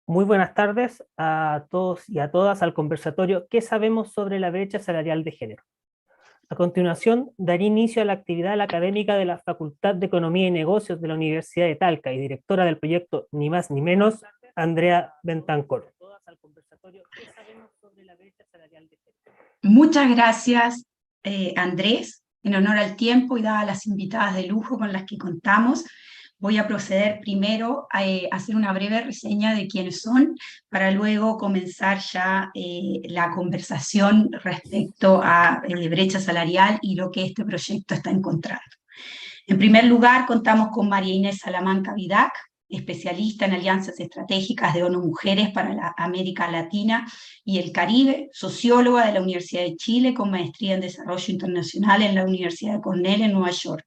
Muy buenas tardes a todos y a todas al conversatorio ¿Qué sabemos sobre la brecha salarial de género? A continuación, daré inicio a la actividad académica de la Facultad de Economía y Negocios de la Universidad de Talca y directora del proyecto Ni Más Ni Menos, Andrea Bentancor. Muchas gracias, Andrés. En honor al tiempo y dadas las invitadas de lujo con las que contamos, voy a proceder primero a hacer una breve reseña de quiénes son, para luego comenzar ya la conversación respecto a brecha salarial y lo que este proyecto está encontrando. En primer lugar, contamos con María Inés Salamanca Vidac, especialista en alianzas estratégicas de ONU Mujeres para la América Latina y el Caribe, socióloga de la Universidad de Chile con maestría en Desarrollo Internacional en la Universidad de Cornell en Nueva York.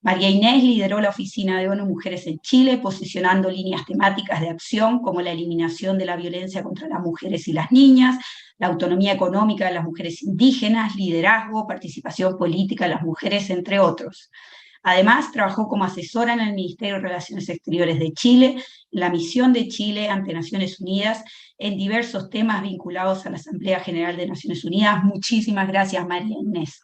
María Inés lideró la oficina de ONU Mujeres en Chile, posicionando líneas temáticas de acción como la eliminación de la violencia contra las mujeres y las niñas, la autonomía económica de las mujeres indígenas, liderazgo, participación política de las mujeres, entre otros. Además, trabajó como asesora en el Ministerio de Relaciones Exteriores de Chile, en la misión de Chile ante Naciones Unidas, en diversos temas vinculados a la Asamblea General de Naciones Unidas. Muchísimas gracias, María Inés.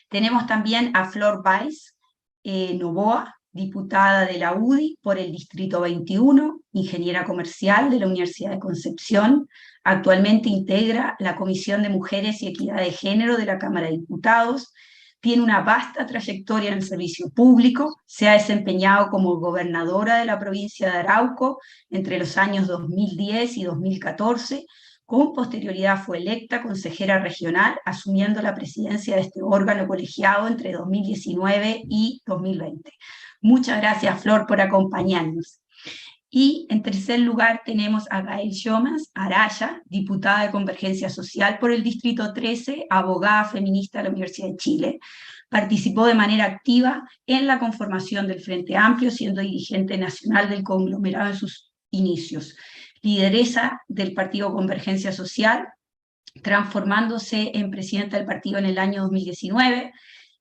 Tenemos también a Flor Weiss Novoa, diputada de la UDI por el Distrito 21, ingeniera comercial de la Universidad de Concepción. Actualmente integra la Comisión de Mujeres y Equidad de Género de la Cámara de Diputados. Tiene una vasta trayectoria en el servicio público, se ha desempeñado como gobernadora de la provincia de Arauco entre los años 2010 y 2014, con posterioridad fue electa consejera regional, asumiendo la presidencia de este órgano colegiado entre 2019 y 2020. Muchas gracias, Flor, por acompañarnos. Y en tercer lugar tenemos a Gael Yomas Araya, diputada de Convergencia Social por el Distrito 13, abogada feminista de la Universidad de Chile. Participó de manera activa en la conformación del Frente Amplio, siendo dirigente nacional del conglomerado en sus inicios. Lideresa del Partido Convergencia Social, transformándose en presidenta del partido en el año 2019.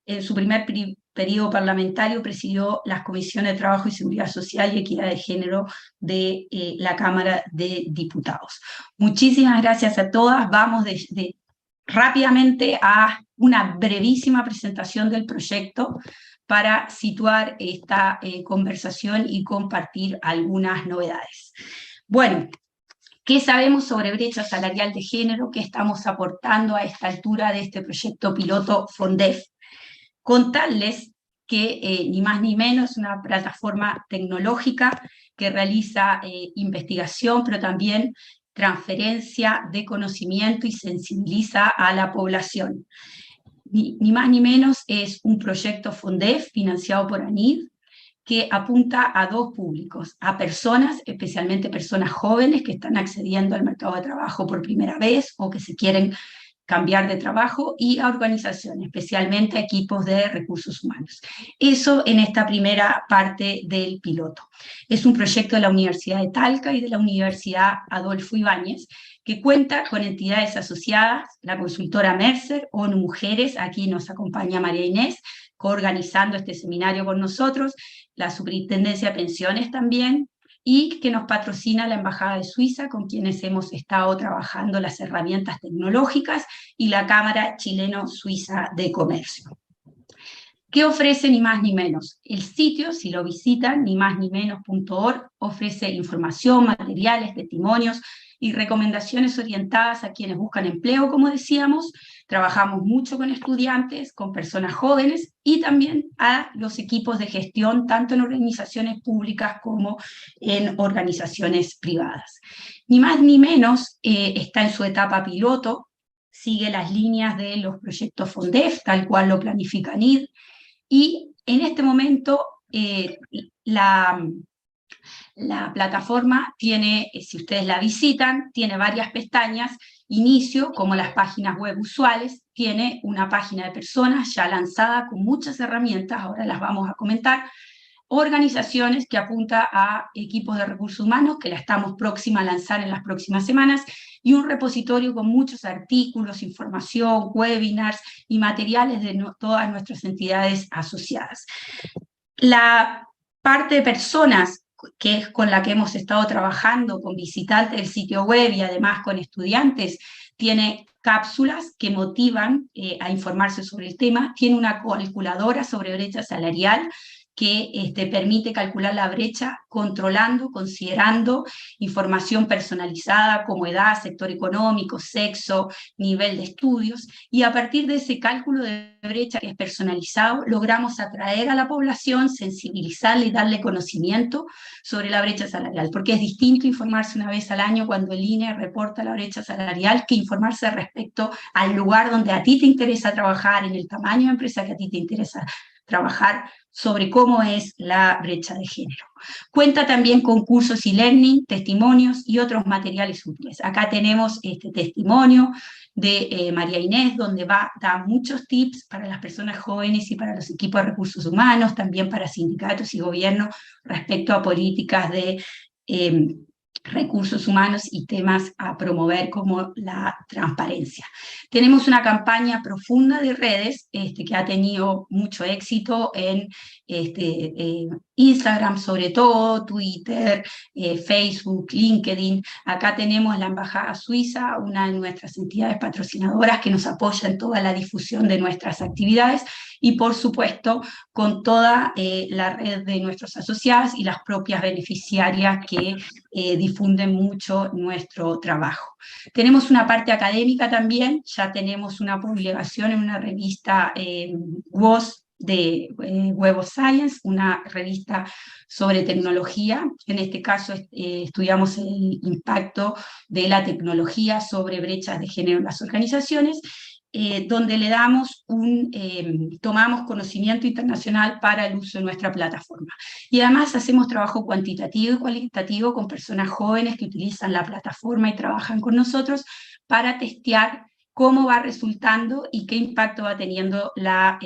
En su primer periodo parlamentario presidió las comisiones de Trabajo y Seguridad Social y Equidad de Género de la Cámara de Diputados. Muchísimas gracias a todas. Vamos rápidamente a una brevísima presentación del proyecto para situar esta conversación y compartir algunas novedades. Bueno, ¿qué sabemos sobre brecha salarial de género? ¿Qué estamos aportando a esta altura de este proyecto piloto FONDEF? Contarles que ni más ni menos es una plataforma tecnológica que realiza investigación, pero también transferencia de conocimiento y sensibiliza a la población. Ni más ni menos es un proyecto FONDEF financiado por ANID, que apunta a dos públicos, a personas, especialmente personas jóvenes que están accediendo al mercado de trabajo por primera vez o que se quieren cambiar de trabajo, y a organizaciones, especialmente a equipos de recursos humanos. Eso en esta primera parte del piloto. Es un proyecto de la Universidad de Talca y de la Universidad Adolfo Ibáñez, que cuenta con entidades asociadas, la consultora Mercer, ONU Mujeres, aquí nos acompaña María Inés, coorganizando este seminario con nosotros, la Superintendencia de Pensiones también, y que nos patrocina la Embajada de Suiza, con quienes hemos estado trabajando las herramientas tecnológicas, y la Cámara Chileno-Suiza de Comercio. ¿Qué ofrece ni más ni menos? El sitio, si lo visitan, ni más ni menos.org, ofrece información, materiales, testimonios y recomendaciones orientadas a quienes buscan empleo, como decíamos. Trabajamos mucho con estudiantes, con personas jóvenes y también a los equipos de gestión, tanto en organizaciones públicas como en organizaciones privadas. Ni más ni menos está en su etapa piloto, sigue las líneas de los proyectos FONDEF, tal cual lo planifica ANID, y en este momento la plataforma tiene, si ustedes la visitan, tiene varias pestañas. Inicio, como las páginas web usuales, tiene una página de personas ya lanzada con muchas herramientas, ahora las vamos a comentar. Organizaciones, que apunta a equipos de recursos humanos, que la estamos próxima a lanzar en las próximas semanas, y un repositorio con muchos artículos, información, webinars y materiales de todas nuestras entidades asociadas. La parte de personas que es con la que hemos estado trabajando con visitantes del sitio web y además con estudiantes, tiene cápsulas que motivan a informarse sobre el tema, tiene una calculadora sobre brecha salarial que permite calcular la brecha controlando, considerando información personalizada como edad, sector económico, sexo, nivel de estudios, y a partir de ese cálculo de brecha que es personalizado, logramos atraer a la población, sensibilizarle y darle conocimiento sobre la brecha salarial, porque es distinto informarse una vez al año cuando el INE reporta la brecha salarial que informarse respecto al lugar donde a ti te interesa trabajar, en el tamaño de empresa que a ti te interesa trabajar, sobre cómo es la brecha de género. Cuenta también con cursos e-learning, testimonios y otros materiales útiles. Acá tenemos este testimonio de María Inés, donde da muchos tips para las personas jóvenes y para los equipos de recursos humanos, también para sindicatos y gobiernos respecto a políticas de recursos humanos y temas a promover como la transparencia. Tenemos una campaña profunda de redes que ha tenido mucho éxito en Instagram, sobre todo, Twitter, Facebook, LinkedIn. Acá tenemos la Embajada Suiza, una de nuestras entidades patrocinadoras que nos apoya en toda la difusión de nuestras actividades y, por supuesto, con toda la red de nuestros asociados y las propias beneficiarias que difunden mucho nuestro trabajo. Tenemos una parte académica también, ya tenemos una publicación en una revista WOS de Web of Science, una revista sobre tecnología. En este caso estudiamos el impacto de la tecnología sobre brechas de género en las organizaciones, donde le damos tomamos conocimiento internacional para el uso de nuestra plataforma. Y además hacemos trabajo cuantitativo y cualitativo con personas jóvenes que utilizan la plataforma y trabajan con nosotros para testear cómo va resultando y qué impacto va teniendo la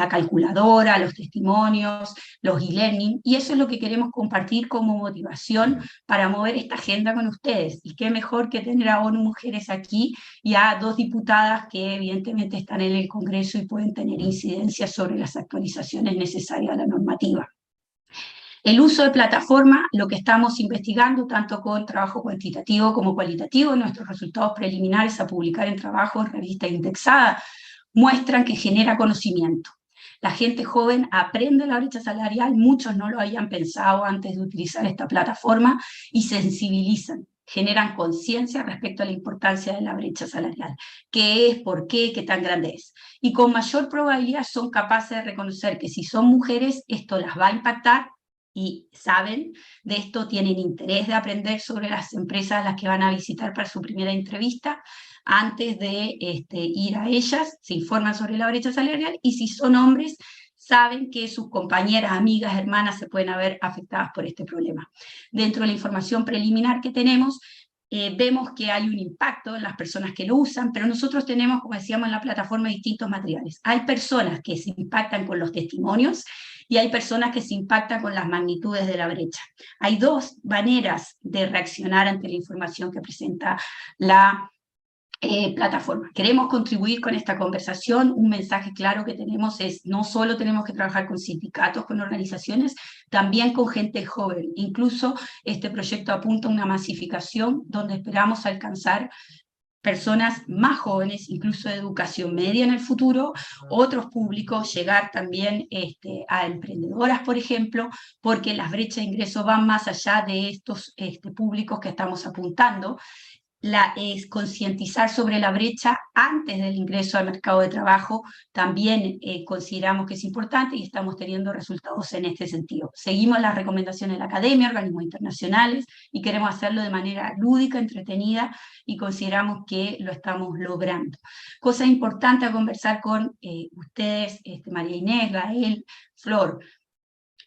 calculadora, los testimonios, los e-learning, y eso es lo que queremos compartir como motivación para mover esta agenda con ustedes. Y qué mejor que tener a ONU Mujeres aquí y a dos diputadas que evidentemente están en el Congreso y pueden tener incidencia sobre las actualizaciones necesarias a la normativa. El uso de plataforma, lo que estamos investigando, tanto con trabajo cuantitativo como cualitativo, nuestros resultados preliminares a publicar en trabajo en revista indexada, muestran que genera conocimiento. La gente joven aprende la brecha salarial, muchos no lo habían pensado antes de utilizar esta plataforma y sensibilizan, generan conciencia respecto a la importancia de la brecha salarial, qué es, por qué, qué tan grande es. Y con mayor probabilidad son capaces de reconocer que si son mujeres esto las va a impactar y saben de esto, tienen interés de aprender sobre las empresas a las que van a visitar para su primera entrevista, antes de ir a ellas, se informan sobre la brecha salarial, y si son hombres, saben que sus compañeras, amigas, hermanas se pueden ver afectadas por este problema. Dentro de la información preliminar que tenemos, vemos que hay un impacto en las personas que lo usan, pero nosotros tenemos, como decíamos en la plataforma, distintos materiales. Hay personas que se impactan con los testimonios y hay personas que se impactan con las magnitudes de la brecha. Hay dos maneras de reaccionar ante la información que presenta la plataforma. Queremos contribuir con esta conversación. Un mensaje claro que tenemos es: no solo tenemos que trabajar con sindicatos, con organizaciones, también con gente joven. Incluso este proyecto apunta a una masificación donde esperamos alcanzar personas más jóvenes, incluso de educación media en el futuro, otros públicos, llegar también a emprendedoras, por ejemplo, porque las brechas de ingresos van más allá de estos públicos que estamos apuntando. Es concientizar sobre la brecha antes del ingreso al mercado de trabajo, también consideramos que es importante y estamos teniendo resultados en este sentido. Seguimos las recomendaciones de la academia, organismos internacionales, y queremos hacerlo de manera lúdica, entretenida, y consideramos que lo estamos logrando. Cosa importante a conversar con ustedes, María Inés, Gael, Flor.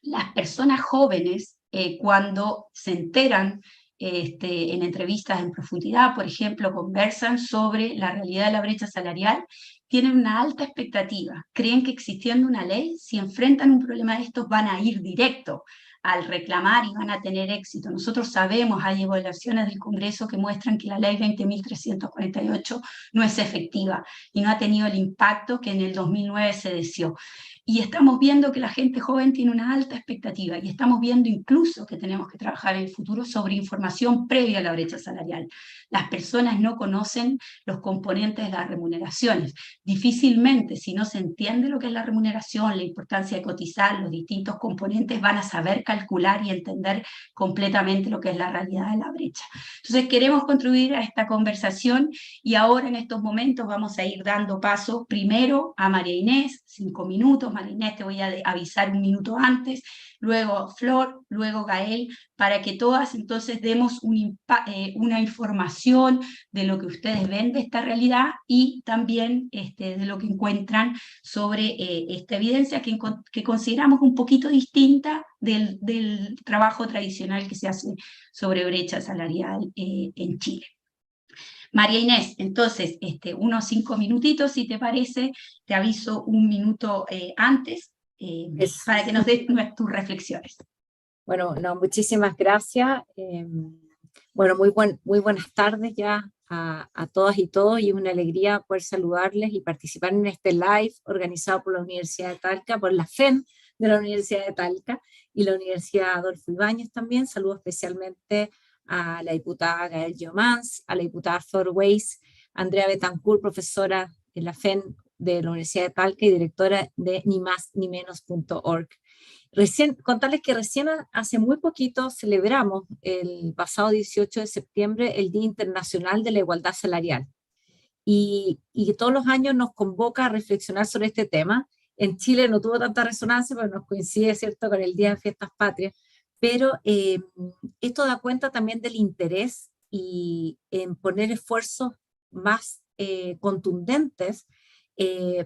Las personas jóvenes, cuando se enteran en entrevistas en profundidad, por ejemplo, conversan sobre la realidad de la brecha salarial, tienen una alta expectativa. Creen que existiendo una ley, si enfrentan un problema de estos, van a ir directo al reclamar y van a tener éxito. Nosotros sabemos, hay evaluaciones del Congreso que muestran que la ley 20.348 no es efectiva y no ha tenido el impacto que en el 2009 se deseó. y estamos viendo que la gente joven tiene una alta expectativa y estamos viendo incluso que tenemos que trabajar en el futuro sobre información previa a la brecha salarial. Las personas no conocen los componentes de las remuneraciones. Difícilmente, si no se entiende lo que es la remuneración, la importancia de cotizar, los distintos componentes, van a saber calcular y entender completamente lo que es la realidad de la brecha. Entonces queremos contribuir a esta conversación y ahora en estos momentos vamos a ir dando paso primero a María Inés, 5 minutos. María Inés, te voy a avisar un minuto antes, luego Flor, luego Gael, para que todas entonces demos una información de lo que ustedes ven de esta realidad y también de lo que encuentran sobre esta evidencia que consideramos un poquito distinta del trabajo tradicional que se hace sobre brecha salarial en Chile. María Inés, entonces, unos 5 minutitos, si te parece, te aviso un minuto antes para que nos des tus reflexiones. Bueno, no, muchísimas gracias. Bueno, muy buenas tardes ya a todas y todos, y una alegría poder saludarles y participar en este live organizado por la Universidad de Talca, por la FEN de la Universidad de Talca y la Universidad Adolfo Ibáñez también. Saludo especialmente a la diputada Gael Jomans, a la diputada Flor Weiss, Andrea Betancourt, profesora en la FEN de la Universidad de Talca y directora de nimasnimenos.org. Contarles que recién hace muy poquito celebramos el pasado 18 de septiembre el Día Internacional de la Igualdad Salarial y todos los años nos convoca a reflexionar sobre este tema. En Chile no tuvo tanta resonancia, pero nos coincide, ¿cierto?, con el Día de Fiestas Patrias, pero esto da cuenta también del interés y en poner esfuerzos más contundentes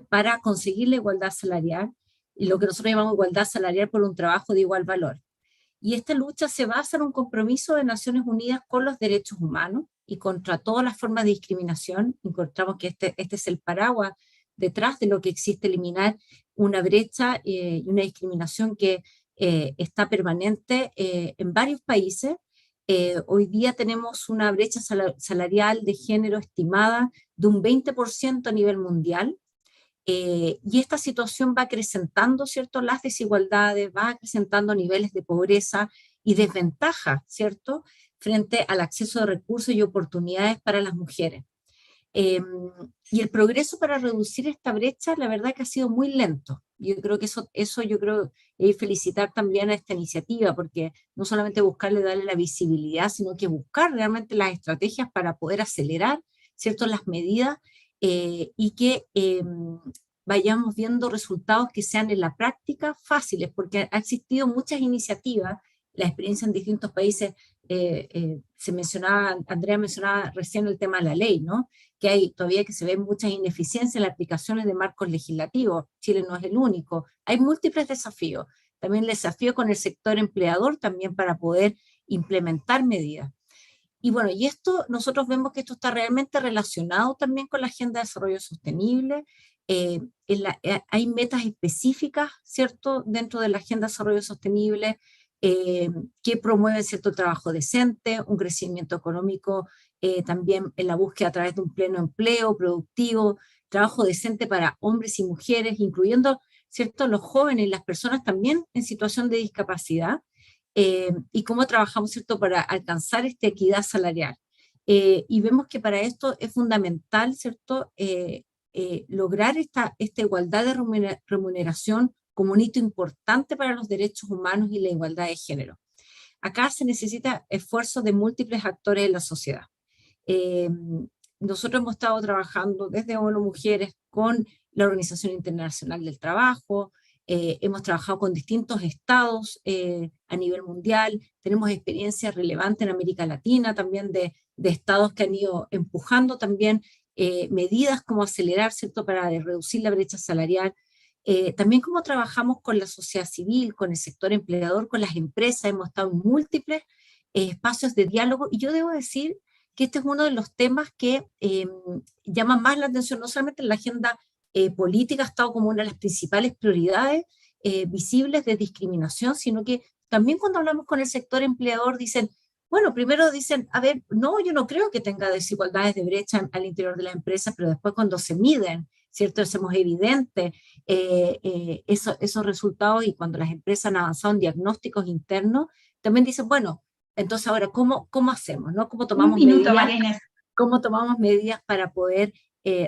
para conseguir la igualdad salarial, y lo que nosotros llamamos igualdad salarial por un trabajo de igual valor. Y esta lucha se basa en un compromiso de Naciones Unidas con los derechos humanos y contra todas las formas de discriminación. Encontramos que este es el paraguas detrás de lo que existe, eliminar una brecha y una discriminación que está permanente en varios países. Hoy día tenemos una brecha salarial de género estimada de un 20% a nivel mundial. Y esta situación va acrecentando, ¿cierto?, las desigualdades, va acrecentando niveles de pobreza y desventaja, ¿cierto?, frente al acceso de recursos y oportunidades para las mujeres. Y el progreso para reducir esta brecha, la verdad que ha sido muy lento. Yo creo que eso yo creo felicitar también a esta iniciativa, porque no solamente darle la visibilidad, sino que buscar realmente las estrategias para poder acelerar, ¿cierto?, las medidas y que vayamos viendo resultados que sean en la práctica fáciles, porque ha existido muchas iniciativas, la experiencia en distintos países, Andrea mencionaba recién el tema de la ley, ¿no?, que hay todavía que se ven muchas ineficiencias en las aplicaciones de marcos legislativos. Chile no es el único, hay múltiples desafíos, también el desafío con el sector empleador también para poder implementar medidas. Y bueno, y esto, nosotros vemos que esto está realmente relacionado también con la Agenda de Desarrollo Sostenible. Hay metas específicas, ¿cierto?, dentro de la Agenda de Desarrollo Sostenible que promueven cierto trabajo decente, un crecimiento económico, también en la búsqueda a través de un pleno empleo productivo, trabajo decente para hombres y mujeres, incluyendo, ¿cierto?, los jóvenes y las personas también en situación de discapacidad. Y cómo trabajamos, ¿cierto?, para alcanzar esta equidad salarial. Y vemos que para esto es fundamental, ¿cierto?, lograr esta igualdad de remuneración como un hito importante para los derechos humanos y la igualdad de género. Acá se necesita esfuerzos de múltiples actores en la sociedad. Nosotros hemos estado trabajando desde ONU Mujeres con la Organización Internacional del Trabajo, hemos trabajado con distintos estados a nivel mundial, tenemos experiencias relevantes en América Latina también de estados que han ido empujando también medidas como acelerar, ¿cierto?, para reducir la brecha salarial. También cómo trabajamos con la sociedad civil, con el sector empleador, con las empresas, hemos estado en múltiples espacios de diálogo, y yo debo decir que este es uno de los temas que llama más la atención, no solamente en la agenda política, ha estado como una de las principales prioridades visibles de discriminación, sino que también cuando hablamos con el sector empleador dicen, bueno, primero dicen, a ver, no, yo no creo que tenga desigualdades de brecha al interior de la empresa, pero después cuando se miden, ¿cierto? Hacemos evidente esos resultados, y cuando las empresas han avanzado en diagnósticos internos, también dicen, bueno, entonces ahora, ¿cómo hacemos, no? ¿Cómo tomamos medidas? ¿Cómo tomamos medidas para poder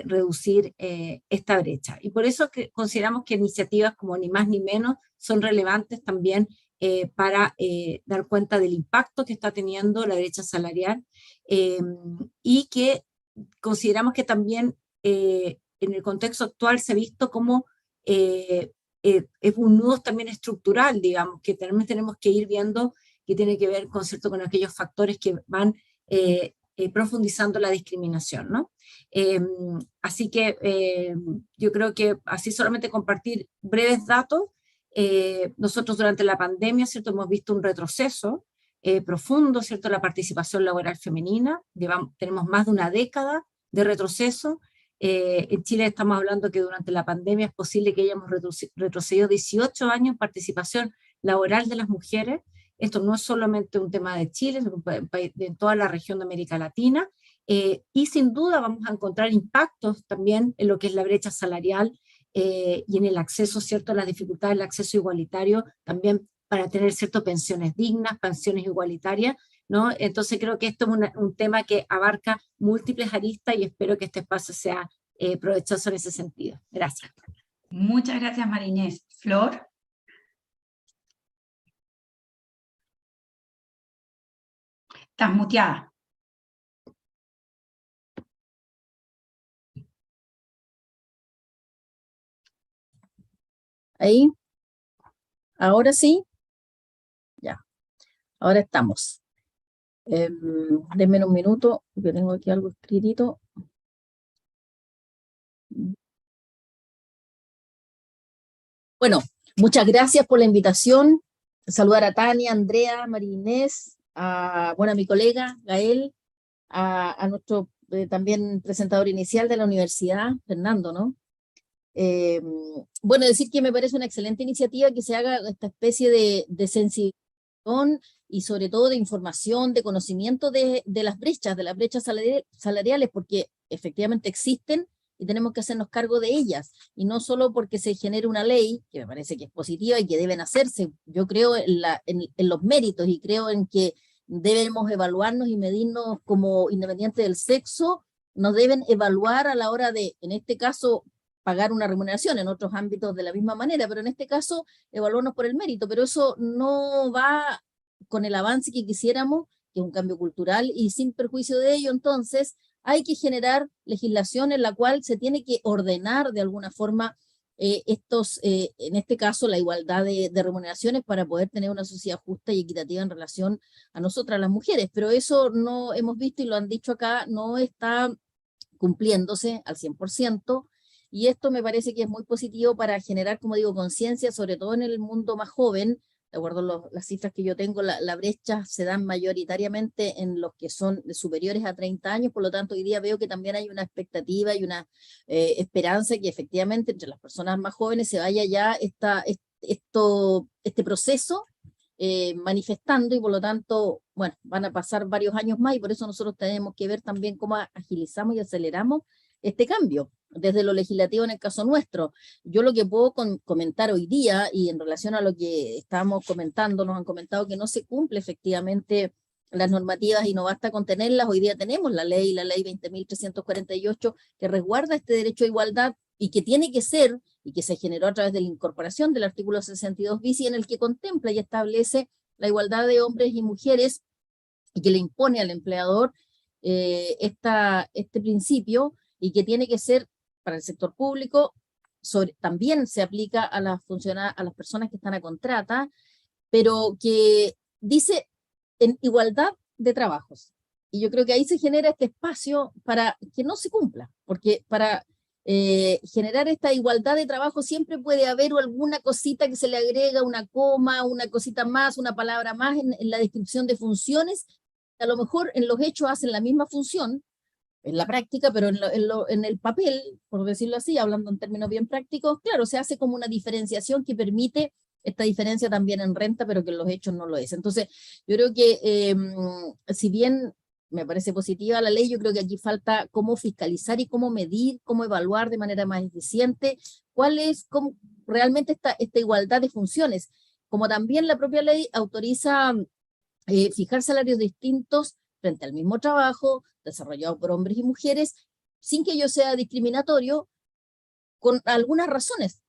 reducir esta brecha? Y por eso que consideramos que iniciativas como Ni Más Ni Menos son relevantes también para dar cuenta del impacto que está teniendo la brecha salarial, y que consideramos que también en el contexto actual se ha visto como es un nudo también estructural, digamos, que también tenemos que ir viendo, que tiene que ver con, ¿cierto?, con aquellos factores que van profundizando la discriminación, ¿no? Así que yo creo que así solamente compartir breves datos. Nosotros durante la pandemia, ¿cierto?, hemos visto un retroceso profundo, ¿cierto?, en la participación laboral femenina. Tenemos más de una década de retroceso. En Chile estamos hablando que durante la pandemia es posible que hayamos retrocedido 18 años en participación laboral de las mujeres. Esto no es solamente un tema de Chile, es un país de toda la región de América Latina, y sin duda vamos a encontrar impactos también en lo que es la brecha salarial y en el acceso, ¿cierto?, a las dificultades del acceso igualitario, también para tener, ¿cierto?, pensiones dignas, pensiones igualitarias, ¿no? Entonces creo que esto es un tema que abarca múltiples aristas, y espero que este espacio sea provechoso en ese sentido. Gracias. Muchas gracias, María Inés. Flor. Estás muteada. Ahí, ahora sí, ya, ahora estamos. Denme un minuto, yo tengo aquí algo escritito. Bueno, muchas gracias por la invitación. Saludar a Tania, Andrea, María Inés, a mi colega Gael, a nuestro también presentador inicial de la universidad, Fernando, ¿no? Bueno, decir que me parece una excelente iniciativa que se haga esta especie de sensibilización y sobre todo de información, de conocimiento de las brechas salariales, porque efectivamente existen y tenemos que hacernos cargo de ellas, y no solo porque se genere una ley, que me parece que es positiva y que deben hacerse. Yo creo en los méritos, y creo en que debemos evaluarnos y medirnos como independiente del sexo. Nos deben evaluar a la hora de, en este caso, pagar una remuneración, en otros ámbitos de la misma manera, pero en este caso evaluarnos por el mérito, pero eso no va con el avance que quisiéramos, que es un cambio cultural, y sin perjuicio de ello, entonces hay que generar legislación en la cual se tiene que ordenar de alguna forma en este caso, la igualdad de remuneraciones, para poder tener una sociedad justa y equitativa en relación a nosotras las mujeres, pero eso no hemos visto, y lo han dicho acá, no está cumpliéndose al 100%, y esto me parece que es muy positivo para generar, como digo, conciencia, sobre todo en el mundo más joven. De acuerdo a las cifras que yo tengo, la brecha se dan mayoritariamente en los que son superiores a 30 años, por lo tanto hoy día veo que también hay una expectativa y una esperanza que efectivamente entre las personas más jóvenes se vaya ya este proceso manifestando, y por lo tanto, bueno, van a pasar varios años más, y por eso nosotros tenemos que ver también cómo agilizamos y aceleramos este cambio desde lo legislativo en el caso nuestro. Yo lo que puedo comentar hoy día, y en relación a lo que estábamos comentando, nos han comentado que no se cumple efectivamente las normativas y no basta con tenerlas. Hoy día tenemos la ley 20.348, que resguarda este derecho a igualdad, y que tiene que ser, y que se generó a través de la incorporación del artículo 62 bis, y en el que contempla y establece la igualdad de hombres y mujeres, y que le impone al empleador este principio, y que tiene que ser para el sector público. También se aplica a las personas que están a contrata, pero que dice en igualdad de trabajos. Y yo creo que ahí se genera este espacio para que no se cumpla, porque para generar esta igualdad de trabajo siempre puede haber alguna cosita que se le agrega, una coma, una cosita más, una palabra más en la descripción de funciones. A lo mejor en los hechos hacen la misma función, en la práctica, pero en el papel, por decirlo así, hablando en términos bien prácticos, claro, se hace como una diferenciación que permite esta diferencia también en renta, pero que en los hechos no lo es. Entonces, yo creo que si bien me parece positiva la ley. Yo creo que aquí falta cómo fiscalizar y cómo medir, cómo evaluar de manera más eficiente cuál es realmente esta igualdad de funciones. Como también la propia ley autoriza fijar salarios distintos frente al mismo trabajo, desarrollado por hombres y mujeres, sin que ello sea discriminatorio, con algunas razones.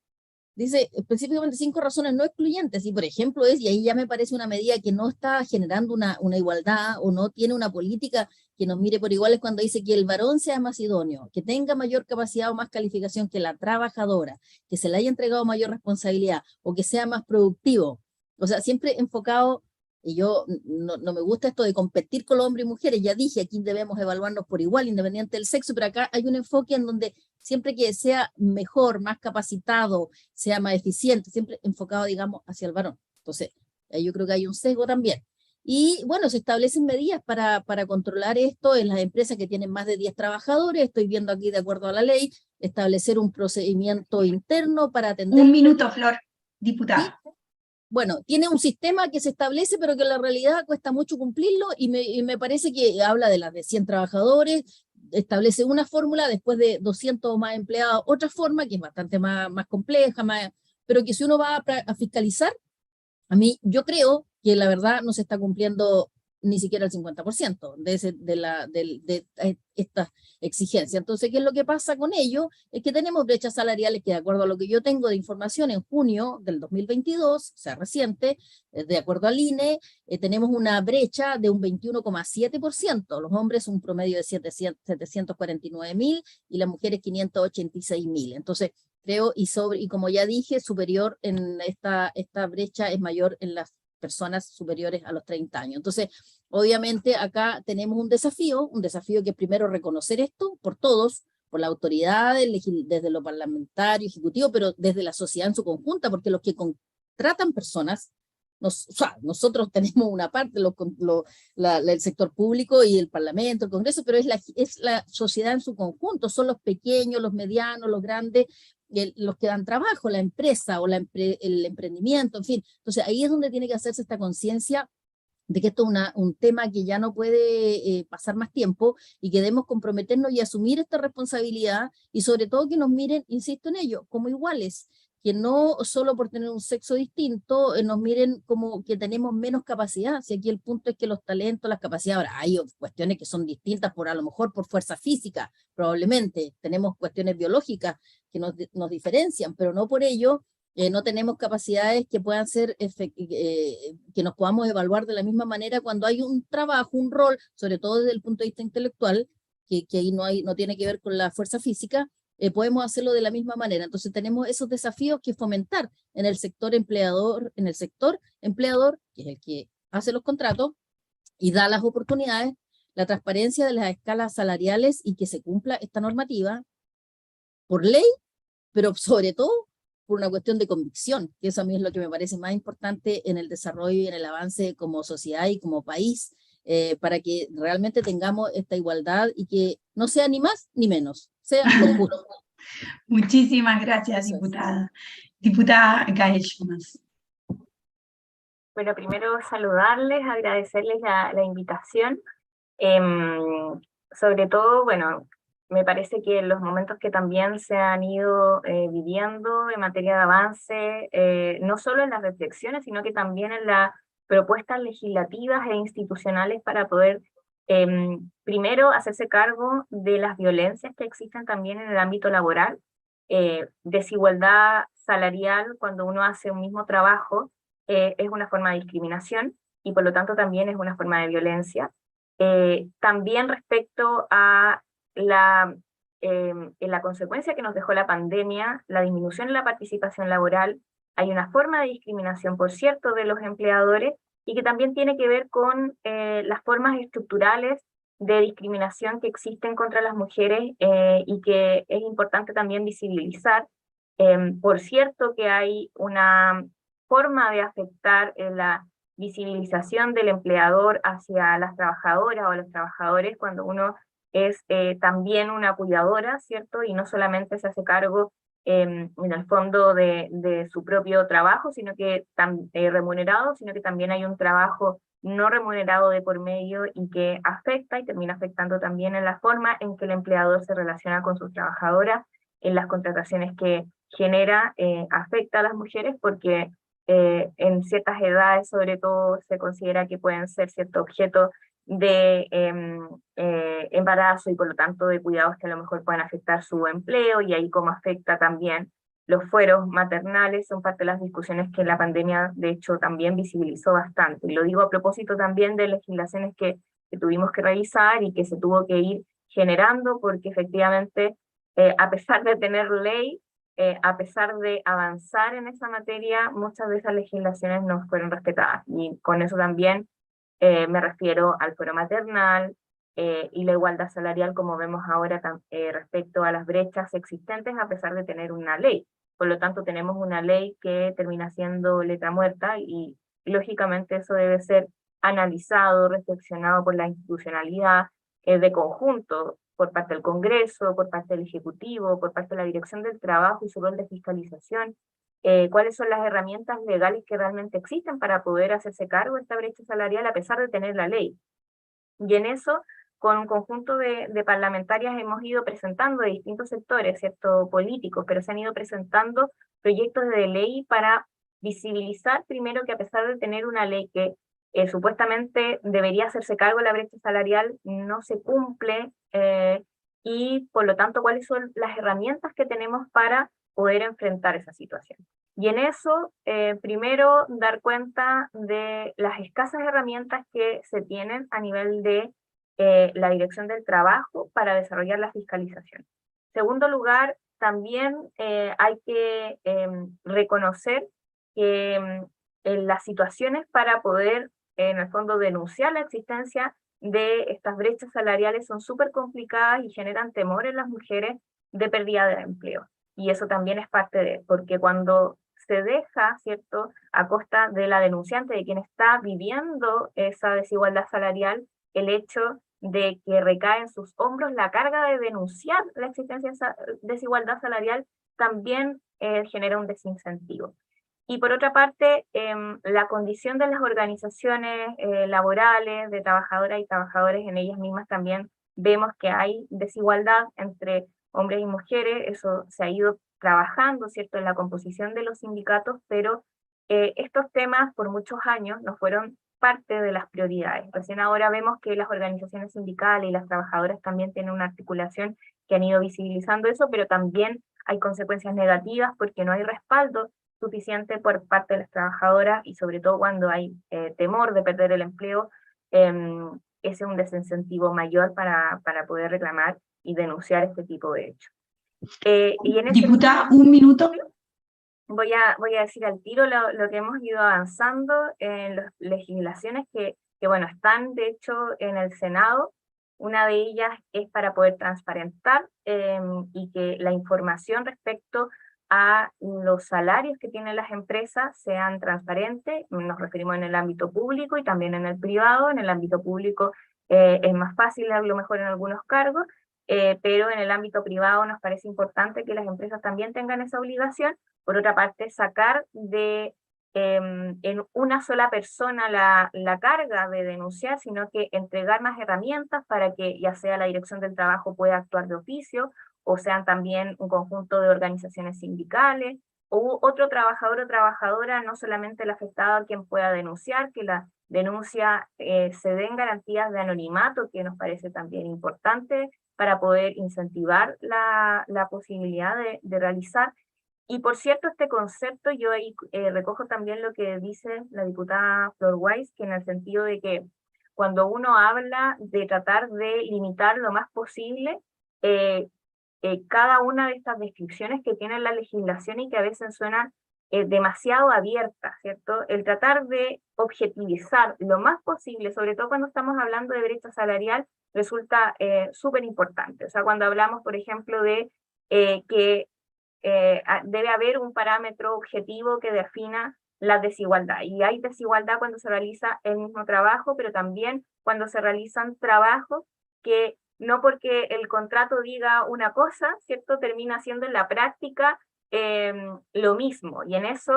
Dice específicamente 5 razones no excluyentes, y por ejemplo y ahí ya me parece una medida que no está generando una igualdad, o no tiene una política que nos mire por iguales, cuando dice que el varón sea más idóneo, que tenga mayor capacidad o más calificación que la trabajadora, que se le haya entregado mayor responsabilidad, o que sea más productivo. O sea, siempre enfocado, y yo no me gusta esto de competir con los hombres y mujeres, ya dije, aquí debemos evaluarnos por igual, independiente del sexo, pero acá hay un enfoque en donde siempre que sea mejor, más capacitado, sea más eficiente, siempre enfocado, digamos, hacia el varón. Entonces, yo creo que hay un sesgo también. Y bueno, se establecen medidas para controlar esto en las empresas que tienen más de 10 trabajadores. Estoy viendo aquí, de acuerdo a la ley, establecer un procedimiento interno para atender... Un minuto, Flor, diputada. ¿Sí? Bueno, tiene un sistema que se establece, pero que en la realidad cuesta mucho cumplirlo, y me parece que habla de las de 100 trabajadores, establece una fórmula, después de 200 o más empleados, otra forma, que es bastante más compleja, pero que si uno va a fiscalizar, yo creo que la verdad no se está cumpliendo ni siquiera el 50% de estas exigencias. Entonces, ¿qué es lo que pasa con ello? Es que tenemos brechas salariales que, de acuerdo a lo que yo tengo de información, en junio del 2022, o sea, reciente, de acuerdo al INE, tenemos una brecha de un 21,7%. Los hombres un promedio de 749.000 y las mujeres 586.000. Entonces, creo, y como ya dije, superior en esta brecha es mayor en las personas superiores a los 30 años. Entonces, obviamente acá tenemos un desafío que es primero reconocer esto por todos, por la autoridad, desde lo parlamentario, ejecutivo, pero desde la sociedad en su conjunta, porque los que contratan personas, o sea, nosotros tenemos una parte, el sector público y el parlamento, el Congreso, pero es la sociedad en su conjunto, son los pequeños, los medianos, los grandes, los que dan trabajo, la empresa o el emprendimiento, en fin. Entonces ahí es donde tiene que hacerse esta conciencia de que esto es un tema que ya no puede pasar más tiempo, y que debemos comprometernos y asumir esta responsabilidad, y sobre todo que nos miren, insisto en ello, como iguales, que no solo por tener un sexo distinto nos miren como que tenemos menos capacidad. Si aquí el punto es que los talentos, las capacidades, ahora hay cuestiones que son distintas, a lo mejor por fuerza física, probablemente tenemos cuestiones biológicas que nos diferencian, pero no por ello no tenemos capacidades que puedan ser, que nos podamos evaluar de la misma manera cuando hay un trabajo, un rol, sobre todo desde el punto de vista intelectual, que ahí no tiene que ver con la fuerza física. Podemos hacerlo de la misma manera. Entonces tenemos esos desafíos que fomentar en el sector empleador, que es el que hace los contratos y da las oportunidades, la transparencia de las escalas salariales, y que se cumpla esta normativa por ley, pero sobre todo por una cuestión de convicción, que eso a mí es lo que me parece más importante en el desarrollo y en el avance como sociedad y como país, para que realmente tengamos esta igualdad y que no sea ni más ni menos, sea lo justo. Muchísimas gracias, Eso es. diputada. Diputada Gael Schumas. Bueno, primero saludarles, agradecerles la invitación. Sobre todo, bueno, me parece que los momentos que también se han ido viviendo en materia de avance, no solo en las reflexiones, sino que también en las propuestas legislativas e institucionales para poder primero hacerse cargo de las violencias que existen también en el ámbito laboral, desigualdad salarial cuando uno hace un mismo trabajo, es una forma de discriminación y por lo tanto también es una forma de violencia. También respecto a la consecuencia que nos dejó la pandemia, la disminución en la participación laboral, hay una forma de discriminación, por cierto, de los empleadores, y que también tiene que ver con las formas estructurales de discriminación que existen contra las mujeres y que es importante también visibilizar. Por cierto que hay una forma de afectar la visibilización del empleador hacia las trabajadoras o los trabajadores cuando uno es también una cuidadora, ¿cierto? Y no solamente se hace cargo en el fondo de su propio trabajo, sino que remunerado, sino que también hay un trabajo no remunerado de por medio y que afecta y termina afectando también en la forma en que el empleador se relaciona con sus trabajadoras, en las contrataciones que genera, afecta a las mujeres porque en ciertas edades sobre todo se considera que pueden ser cierto objeto de embarazo y por lo tanto de cuidados que a lo mejor pueden afectar su empleo, y ahí como afecta también los fueros maternales, son parte de las discusiones que la pandemia de hecho también visibilizó bastante. Y lo digo a propósito también de legislaciones que tuvimos que revisar y que se tuvo que ir generando, porque efectivamente a pesar de tener ley, a pesar de avanzar en esa materia, muchas de esas legislaciones no fueron respetadas. Y con eso también me refiero al fuero maternal y la igualdad salarial, como vemos ahora respecto a las brechas existentes, a pesar de tener una ley. Por lo tanto, tenemos una ley que termina siendo letra muerta y lógicamente eso debe ser analizado, reflexionado por la institucionalidad de conjunto, por parte del Congreso, por parte del Ejecutivo, por parte de la Dirección del Trabajo y su rol de fiscalización. Cuáles son las herramientas legales que realmente existen para poder hacerse cargo de esta brecha salarial a pesar de tener la ley. Y en eso, con un conjunto de parlamentarias hemos ido presentando de distintos sectores, ¿cierto?, políticos, pero se han ido presentando proyectos de ley para visibilizar primero que a pesar de tener una ley que supuestamente debería hacerse cargo de la brecha salarial, no se cumple, y por lo tanto cuáles son las herramientas que tenemos para poder enfrentar esa situación. Y en eso, primero, dar cuenta de las escasas herramientas que se tienen a nivel de la Dirección del Trabajo para desarrollar la fiscalización. Segundo lugar, también hay que reconocer que en las situaciones para poder, en el fondo, denunciar la existencia de estas brechas salariales son súper complicadas y generan temor en las mujeres de pérdida de empleo. Y eso también es parte de, porque cuando se deja, ¿cierto?, a costa de la denunciante, de quien está viviendo esa desigualdad salarial, el hecho de que recae en sus hombros la carga de denunciar la existencia de esa desigualdad salarial también genera un desincentivo. Y por otra parte, la condición de las organizaciones laborales, de trabajadoras y trabajadores en ellas mismas también vemos que hay desigualdad entre hombres y mujeres, eso se ha ido trabajando, ¿cierto?, en la composición de los sindicatos, pero estos temas por muchos años no fueron parte de las prioridades. Recién ahora vemos que las organizaciones sindicales y las trabajadoras también tienen una articulación que han ido visibilizando eso, pero también hay consecuencias negativas porque no hay respaldo suficiente por parte de las trabajadoras y sobre todo cuando hay temor de perder el empleo, ese es un desincentivo mayor para poder reclamar y denunciar este tipo de hechos. Y en ese Diputada, un minuto. voy a decir al tiro lo que hemos ido avanzando en las legislaciones que bueno, están de hecho en el Senado. Una de ellas es para poder transparentar y que la información respecto a los salarios que tienen las empresas sean transparentes. Nos referimos en el ámbito público y también en el privado. En el ámbito público es más fácil, a lo mejor en algunos cargos, pero en el ámbito privado nos parece importante que las empresas también tengan esa obligación. Por otra parte, sacar en una sola persona la carga de denunciar, sino que entregar más herramientas para que ya sea la Dirección del Trabajo pueda actuar de oficio, o sean también un conjunto de organizaciones sindicales, o otro trabajador o trabajadora, no solamente el afectado quien pueda denunciar, que la denuncia se den garantías de anonimato, que nos parece también importante para poder incentivar la posibilidad de realizar. Y por cierto, este concepto, yo ahí recojo también lo que dice la diputada Flor Weiss, que en el sentido de que cuando uno habla de tratar de limitar lo más posible, cada una de estas descripciones que tiene la legislación y que a veces suenan demasiado abiertas, ¿cierto? El tratar de objetivizar lo más posible, sobre todo cuando estamos hablando de brecha salarial, resulta súper importante. O sea, cuando hablamos, por ejemplo, de que debe haber un parámetro objetivo que defina la desigualdad. Y hay desigualdad cuando se realiza el mismo trabajo, pero también cuando se realizan trabajos que no porque el contrato diga una cosa, ¿cierto?, termina siendo en la práctica lo mismo, y en eso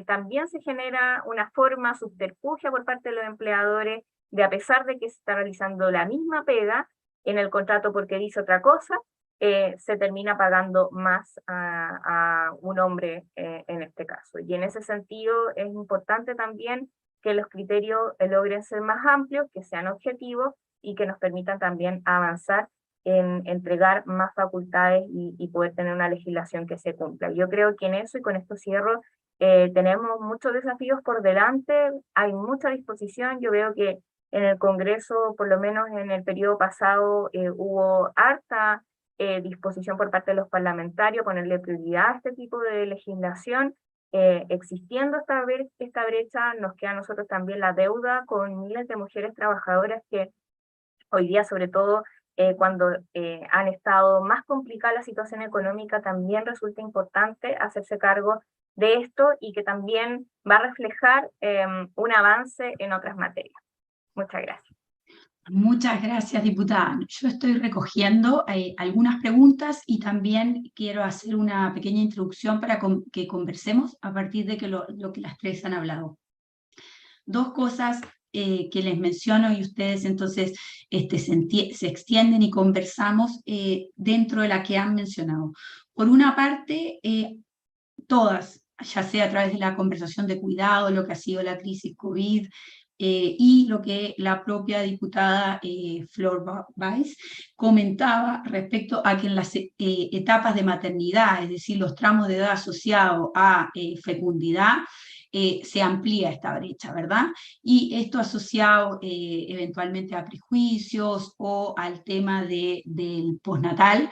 también se genera una forma subterfugia por parte de los empleadores de, a pesar de que se está realizando la misma pega en el contrato porque dice otra cosa, se termina pagando más a un hombre en este caso. Y en ese sentido es importante también que los criterios logren ser más amplios, que sean objetivos y que nos permitan también avanzar en entregar más facultades y poder tener una legislación que se cumpla. Yo creo que en eso, y con esto cierro, tenemos muchos desafíos por delante, hay mucha disposición. Yo veo que en el Congreso, por lo menos en el periodo pasado, hubo harta disposición por parte de los parlamentarios, ponerle prioridad a este tipo de legislación. Existiendo esta brecha, nos queda a nosotros también la deuda con miles de mujeres trabajadoras que hoy día, sobre todo cuando han estado más complicada la situación económica, también resulta importante hacerse cargo de esto y que también va a reflejar un avance en otras materias. Muchas gracias. Muchas gracias, diputada. Yo estoy recogiendo algunas preguntas y también quiero hacer una pequeña introducción para que conversemos a partir de lo que las tres han hablado. Dos cosas que les menciono y ustedes entonces se extienden y conversamos dentro de la que han mencionado. Por una parte, todas, ya sea a través de la conversación de cuidado, lo que ha sido la crisis COVID, y lo que la propia diputada Flor Weiss comentaba respecto a que en las etapas de maternidad, es decir, los tramos de edad asociados a fecundidad, se amplía esta brecha, ¿verdad? Y esto asociado eventualmente a prejuicios o al tema del postnatal,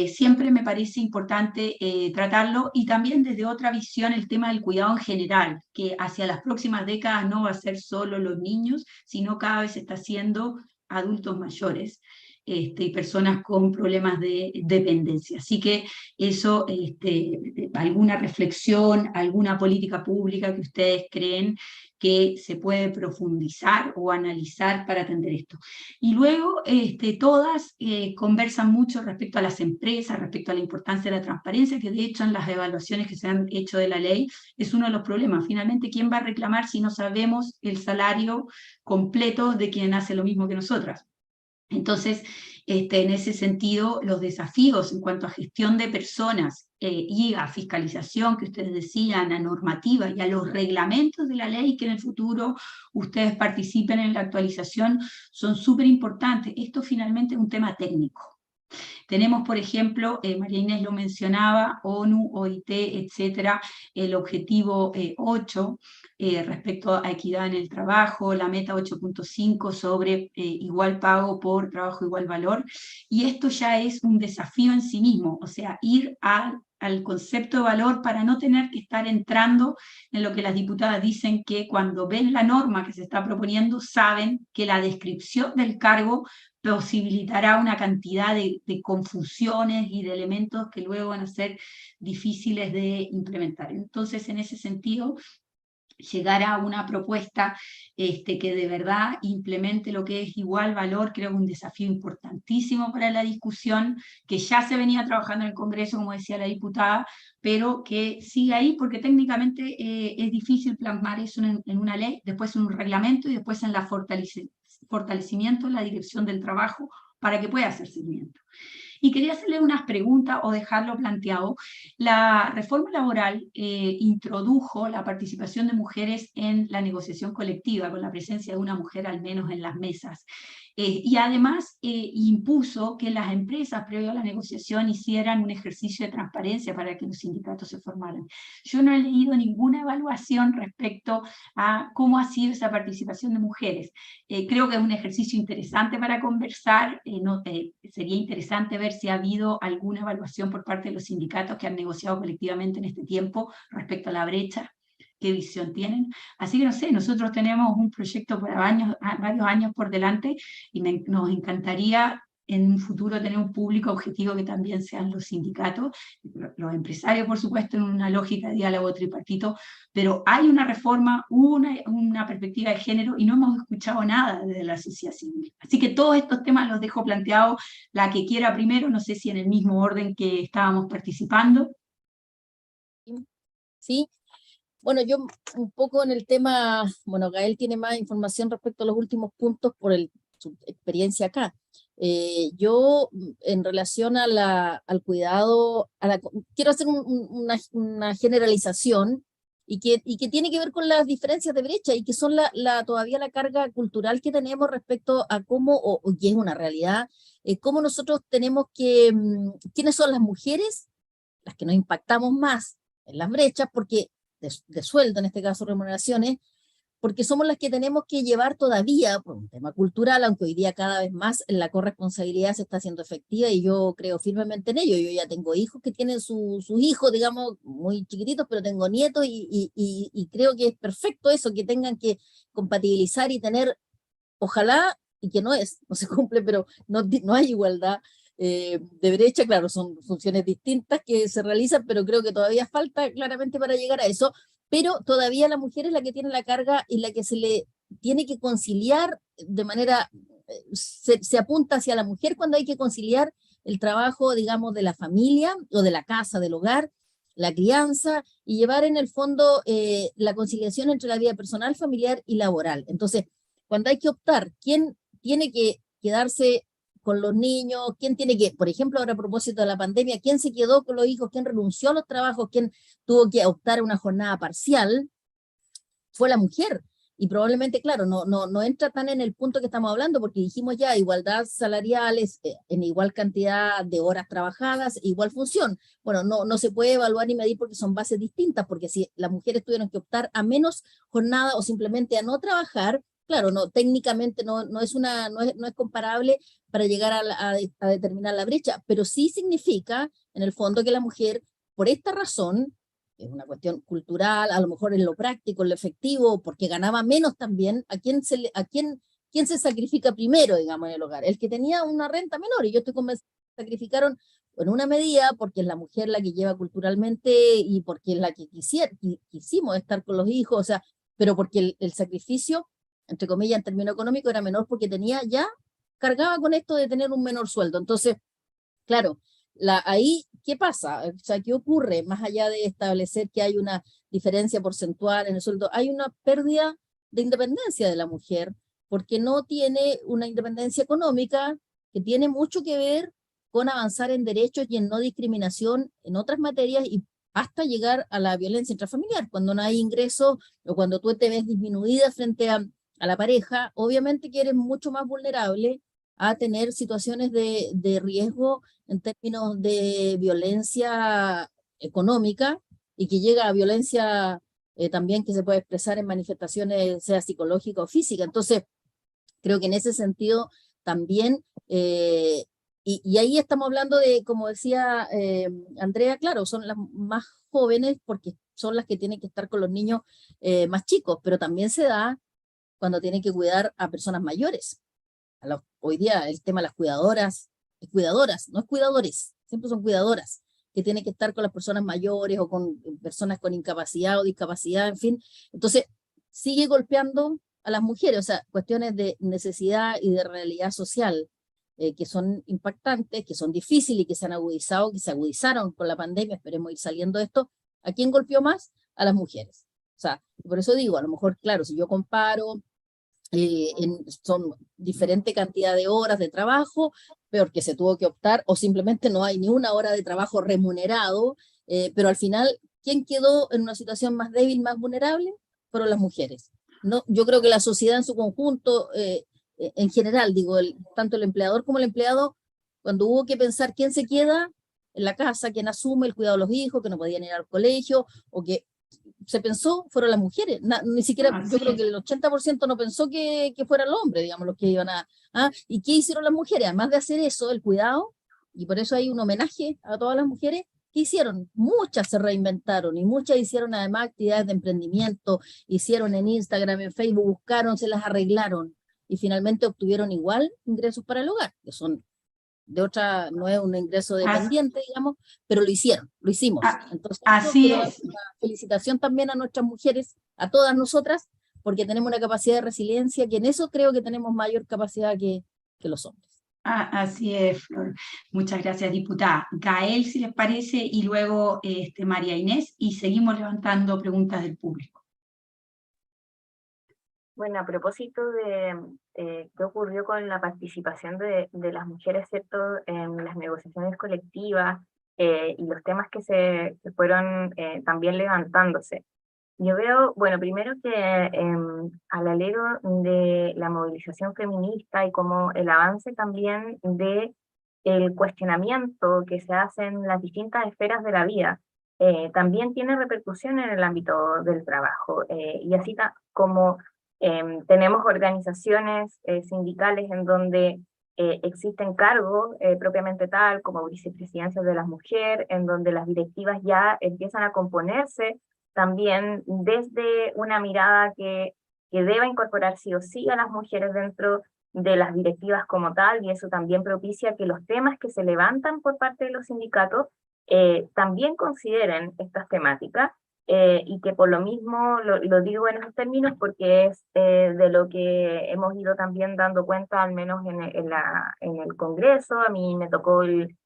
siempre me parece importante tratarlo, y también desde otra visión el tema del cuidado en general, que hacia las próximas décadas no va a ser solo los niños, sino cada vez se está haciendo adultos mayores. Y personas con problemas de dependencia. Así que eso, alguna reflexión, alguna política pública que ustedes creen que se puede profundizar o analizar para atender esto. Y luego todas conversan mucho respecto a las empresas, respecto a la importancia de la transparencia, que de hecho en las evaluaciones que se han hecho de la ley es uno de los problemas. Finalmente, ¿quién va a reclamar si no sabemos el salario completo de quien hace lo mismo que nosotras? Entonces, en ese sentido, los desafíos en cuanto a gestión de personas y a fiscalización, que ustedes decían, a normativa y a los reglamentos de la ley, que en el futuro ustedes participen en la actualización, son súper importantes. Esto finalmente es un tema técnico. Tenemos, por ejemplo, María Inés lo mencionaba, ONU, OIT, etcétera, el objetivo 8 respecto a equidad en el trabajo, la meta 8.5 sobre igual pago por trabajo, igual valor, y esto ya es un desafío en sí mismo, o sea, ir al concepto de valor para no tener que estar entrando en lo que las diputadas dicen, que cuando ven la norma que se está proponiendo, saben que la descripción del cargo posibilitará una cantidad de confusiones y de elementos que luego van a ser difíciles de implementar. Entonces, en ese sentido, llegar a una propuesta que de verdad implemente lo que es igual valor, creo que es un desafío importantísimo para la discusión, que ya se venía trabajando en el Congreso, como decía la diputada, pero que sigue ahí porque técnicamente es difícil plasmar eso en una ley, después en un reglamento y después en la fortalecimiento en la dirección del trabajo para que pueda hacer seguimiento. Y quería hacerle unas preguntas o dejarlo planteado. La reforma laboral introdujo la participación de mujeres en la negociación colectiva, con la presencia de una mujer al menos en las mesas. Y además impuso que las empresas, previo a la negociación, hicieran un ejercicio de transparencia para que los sindicatos se formaran. Yo no he leído ninguna evaluación respecto a cómo ha sido esa participación de mujeres. Creo que es un ejercicio interesante para conversar. Sería interesante ver si ha habido alguna evaluación por parte de los sindicatos que han negociado colectivamente en este tiempo respecto a la brecha. ¿Qué visión tienen? Así que no sé, nosotros tenemos un proyecto para varios años por delante y nos encantaría en un futuro tener un público objetivo que también sean los sindicatos, los empresarios, por supuesto, en una lógica de diálogo tripartito, pero hay una reforma, una perspectiva de género, y no hemos escuchado nada desde la sociedad civil. Así que todos estos temas los dejo planteados, la que quiera primero, no sé si en el mismo orden que estábamos participando. ¿sí? Bueno, yo un poco en el tema, bueno, Gael tiene más información respecto a los últimos puntos por su experiencia acá. Yo, en relación al cuidado, quiero hacer una generalización y que tiene que ver con las diferencias de brecha y que son todavía la carga cultural que tenemos respecto a cómo, o que es una realidad, cómo nosotros tenemos que, quiénes son las mujeres, las que nos impactamos más en las brechas, porque de sueldo, en este caso remuneraciones, porque somos las que tenemos que llevar todavía, por un tema cultural, aunque hoy día cada vez más la corresponsabilidad se está haciendo efectiva y yo creo firmemente en ello. Yo ya tengo hijos que tienen sus hijos, digamos, muy chiquititos, pero tengo nietos y creo que es perfecto eso, que tengan que compatibilizar y tener, ojalá, y que no se cumple, pero no hay igualdad de brecha. Claro, son funciones distintas que se realizan, pero creo que todavía falta claramente para llegar a eso, pero todavía la mujer es la que tiene la carga y la que se le tiene que conciliar de manera, se apunta hacia la mujer cuando hay que conciliar el trabajo, digamos, de la familia o de la casa, del hogar, la crianza, y llevar en el fondo la conciliación entre la vida personal, familiar y laboral. Entonces, cuando hay que optar, ¿quién tiene que quedarse con los niños? ¿Quién tiene que, por ejemplo, ahora a propósito de la pandemia, quién se quedó con los hijos? ¿Quién renunció a los trabajos? ¿Quién tuvo que optar a una jornada parcial? Fue la mujer. Y probablemente, claro, no entra tan en el punto que estamos hablando, porque dijimos ya igualdad salariales, en igual cantidad de horas trabajadas, igual función. Bueno, no se puede evaluar ni medir porque son bases distintas, porque si las mujeres tuvieron que optar a menos jornada o simplemente a no trabajar, claro, técnicamente no es comparable para llegar a determinar la brecha, pero sí significa, en el fondo, que la mujer, por esta razón, es una cuestión cultural, a lo mejor en lo práctico, en lo efectivo, porque ganaba menos también, ¿quién se sacrifica primero, digamos, en el hogar? El que tenía una renta menor, y yo estoy convencida que sacrificaron en una medida porque es la mujer la que lleva culturalmente y porque es la que quisimos estar con los hijos, o sea, pero porque el sacrificio, entre comillas, en términos económicos, era menor porque cargaba con esto de tener un menor sueldo. Entonces, claro, ahí, ¿qué pasa? O sea, ¿qué ocurre? Más allá de establecer que hay una diferencia porcentual en el sueldo, hay una pérdida de independencia de la mujer, porque no tiene una independencia económica que tiene mucho que ver con avanzar en derechos y en no discriminación en otras materias y hasta llegar a la violencia intrafamiliar. Cuando no hay ingresos o cuando tú te ves disminuida frente a la pareja, obviamente que eres mucho más vulnerable a tener situaciones de riesgo en términos de violencia económica y que llega a violencia también que se puede expresar en manifestaciones, sea psicológica o física. Entonces, creo que en ese sentido también, y ahí estamos hablando de, como decía Andrea, claro, son las más jóvenes porque son las que tienen que estar con los niños más chicos, pero también se da cuando tienen que cuidar a personas mayores. Hoy día el tema de las cuidadoras, es cuidadoras, no es cuidadores, siempre son cuidadoras, que tienen que estar con las personas mayores o con personas con incapacidad o discapacidad, en fin. Entonces, sigue golpeando a las mujeres, o sea, cuestiones de necesidad y de realidad social que son impactantes, que son difíciles y que se han agudizado, que se agudizaron con la pandemia, esperemos ir saliendo de esto. ¿A quién golpeó más? A las mujeres. O sea, por eso digo, a lo mejor, claro, si yo comparo, son diferente cantidad de horas de trabajo, peor que se tuvo que optar, o simplemente no hay ni una hora de trabajo remunerado, pero al final, ¿quién quedó en una situación más débil, más vulnerable? Fueron las mujeres. No, yo creo que la sociedad en su conjunto, en general, digo, tanto el empleador como el empleado, cuando hubo que pensar quién se queda en la casa, quién asume el cuidado de los hijos, que no podían ir al colegio, o que se pensó, fueron las mujeres. Ni siquiera, yo creo que el 80% no pensó que fuera el hombre, digamos, los que iban ¿Y qué hicieron las mujeres? Además de hacer eso, el cuidado, y por eso hay un homenaje a todas las mujeres, ¿qué hicieron? Muchas se reinventaron y muchas hicieron además actividades de emprendimiento, hicieron en Instagram, en Facebook, buscaron, se las arreglaron y finalmente obtuvieron igual ingresos para el hogar, que son de otra, no es un ingreso dependiente, digamos, pero lo hicimos. Entonces, así es. Una felicitación también a nuestras mujeres, a todas nosotras, porque tenemos una capacidad de resiliencia, que en eso creo que tenemos mayor capacidad que los hombres. Así es, Flor. Muchas gracias, diputada. Gael, si les parece, y luego María Inés, y seguimos levantando preguntas del público. Bueno, a propósito de qué ocurrió con la participación de las mujeres, ¿cierto?, en las negociaciones colectivas y los temas que se fueron también levantándose. Yo veo, bueno, primero que al alero de la movilización feminista y como el avance también de el cuestionamiento que se hace en las distintas esferas de la vida, también tiene repercusión en el ámbito del trabajo. Y así como tenemos organizaciones sindicales en donde existen cargos propiamente tal, como vicepresidencias de las mujeres, en donde las directivas ya empiezan a componerse también desde una mirada que deba incorporar sí o sí a las mujeres dentro de las directivas como tal, y eso también propicia que los temas que se levantan por parte de los sindicatos también consideren estas temáticas, y que por lo mismo lo digo en esos términos porque es de lo que hemos ido también dando cuenta, al menos en el Congreso. A mí me tocó el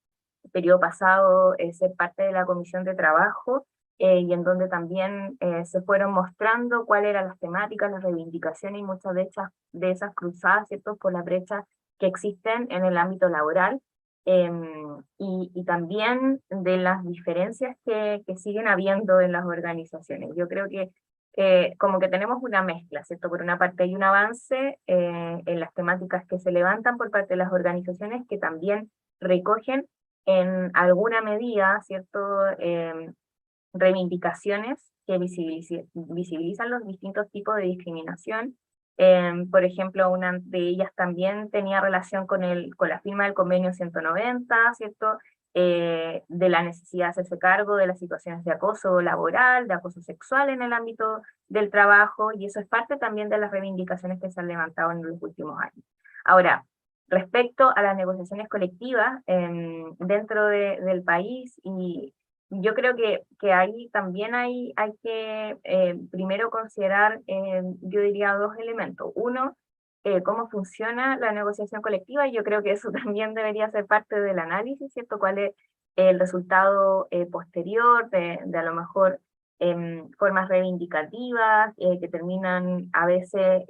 periodo pasado ser parte de la Comisión de Trabajo, y en donde también se fueron mostrando cuáles eran las temáticas, las reivindicaciones y muchas de esas cruzadas, ¿cierto?, por las brechas que existen en el ámbito laboral, y también de las diferencias que siguen habiendo en las organizaciones. Yo creo que como que tenemos una mezcla, ¿cierto? Por una parte hay un avance en las temáticas que se levantan por parte de las organizaciones que también recogen en alguna medida, ¿cierto?, reivindicaciones que visibilizan los distintos tipos de discriminación. Por ejemplo, una de ellas también tenía relación con la firma del convenio 190, ¿cierto?, de la necesidad de hacerse cargo de las situaciones de acoso laboral, de acoso sexual en el ámbito del trabajo, y eso es parte también de las reivindicaciones que se han levantado en los últimos años. Ahora, respecto a las negociaciones colectivas dentro del país, y yo creo que ahí también hay que primero considerar, yo diría, dos elementos. Uno, cómo funciona la negociación colectiva, y yo creo que eso también debería ser parte del análisis, ¿cierto? ¿Cuál es el resultado posterior de a lo mejor formas reivindicativas que terminan a veces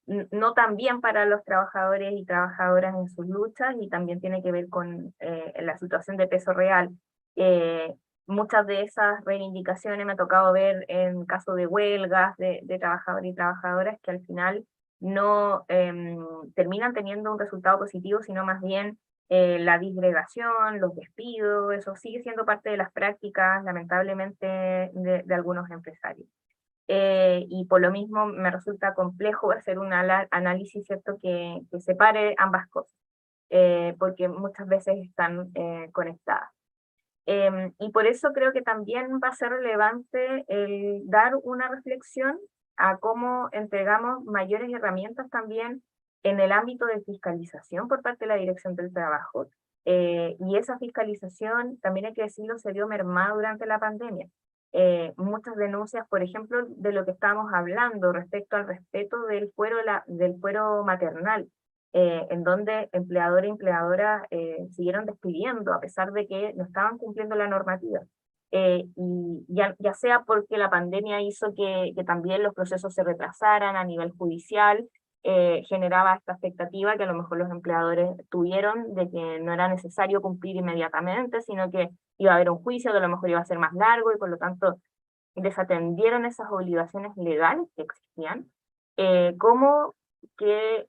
no tan bien para los trabajadores y trabajadoras en sus luchas, y también tiene que ver con la situación de peso real? Muchas de esas reivindicaciones me ha tocado ver en caso de huelgas de trabajadores y trabajadoras que al final no terminan teniendo un resultado positivo, sino más bien la disgregación, los despidos. Eso sigue siendo parte de las prácticas, lamentablemente, de algunos empresarios. Y por lo mismo me resulta complejo hacer un análisis, ¿cierto?, que separe ambas cosas, porque muchas veces están conectadas. Y por eso creo que también va a ser relevante el dar una reflexión a cómo entregamos mayores herramientas también en el ámbito de fiscalización por parte de la Dirección del Trabajo. Y esa fiscalización, también hay que decirlo, se vio mermada durante la pandemia. Muchas denuncias, por ejemplo, de lo que estábamos hablando respecto al respeto del fuero maternal, en donde empleador e empleadora siguieron despidiendo a pesar de que no estaban cumpliendo la normativa. Y ya sea porque la pandemia hizo que también los procesos se retrasaran a nivel judicial, generaba esta expectativa que a lo mejor los empleadores tuvieron de que no era necesario cumplir inmediatamente, sino que iba a haber un juicio que a lo mejor iba a ser más largo, y por lo tanto desatendieron esas obligaciones legales que existían, como que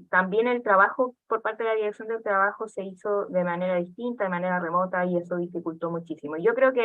también el trabajo por parte de la Dirección del Trabajo se hizo de manera distinta, de manera remota, y eso dificultó muchísimo. Yo creo que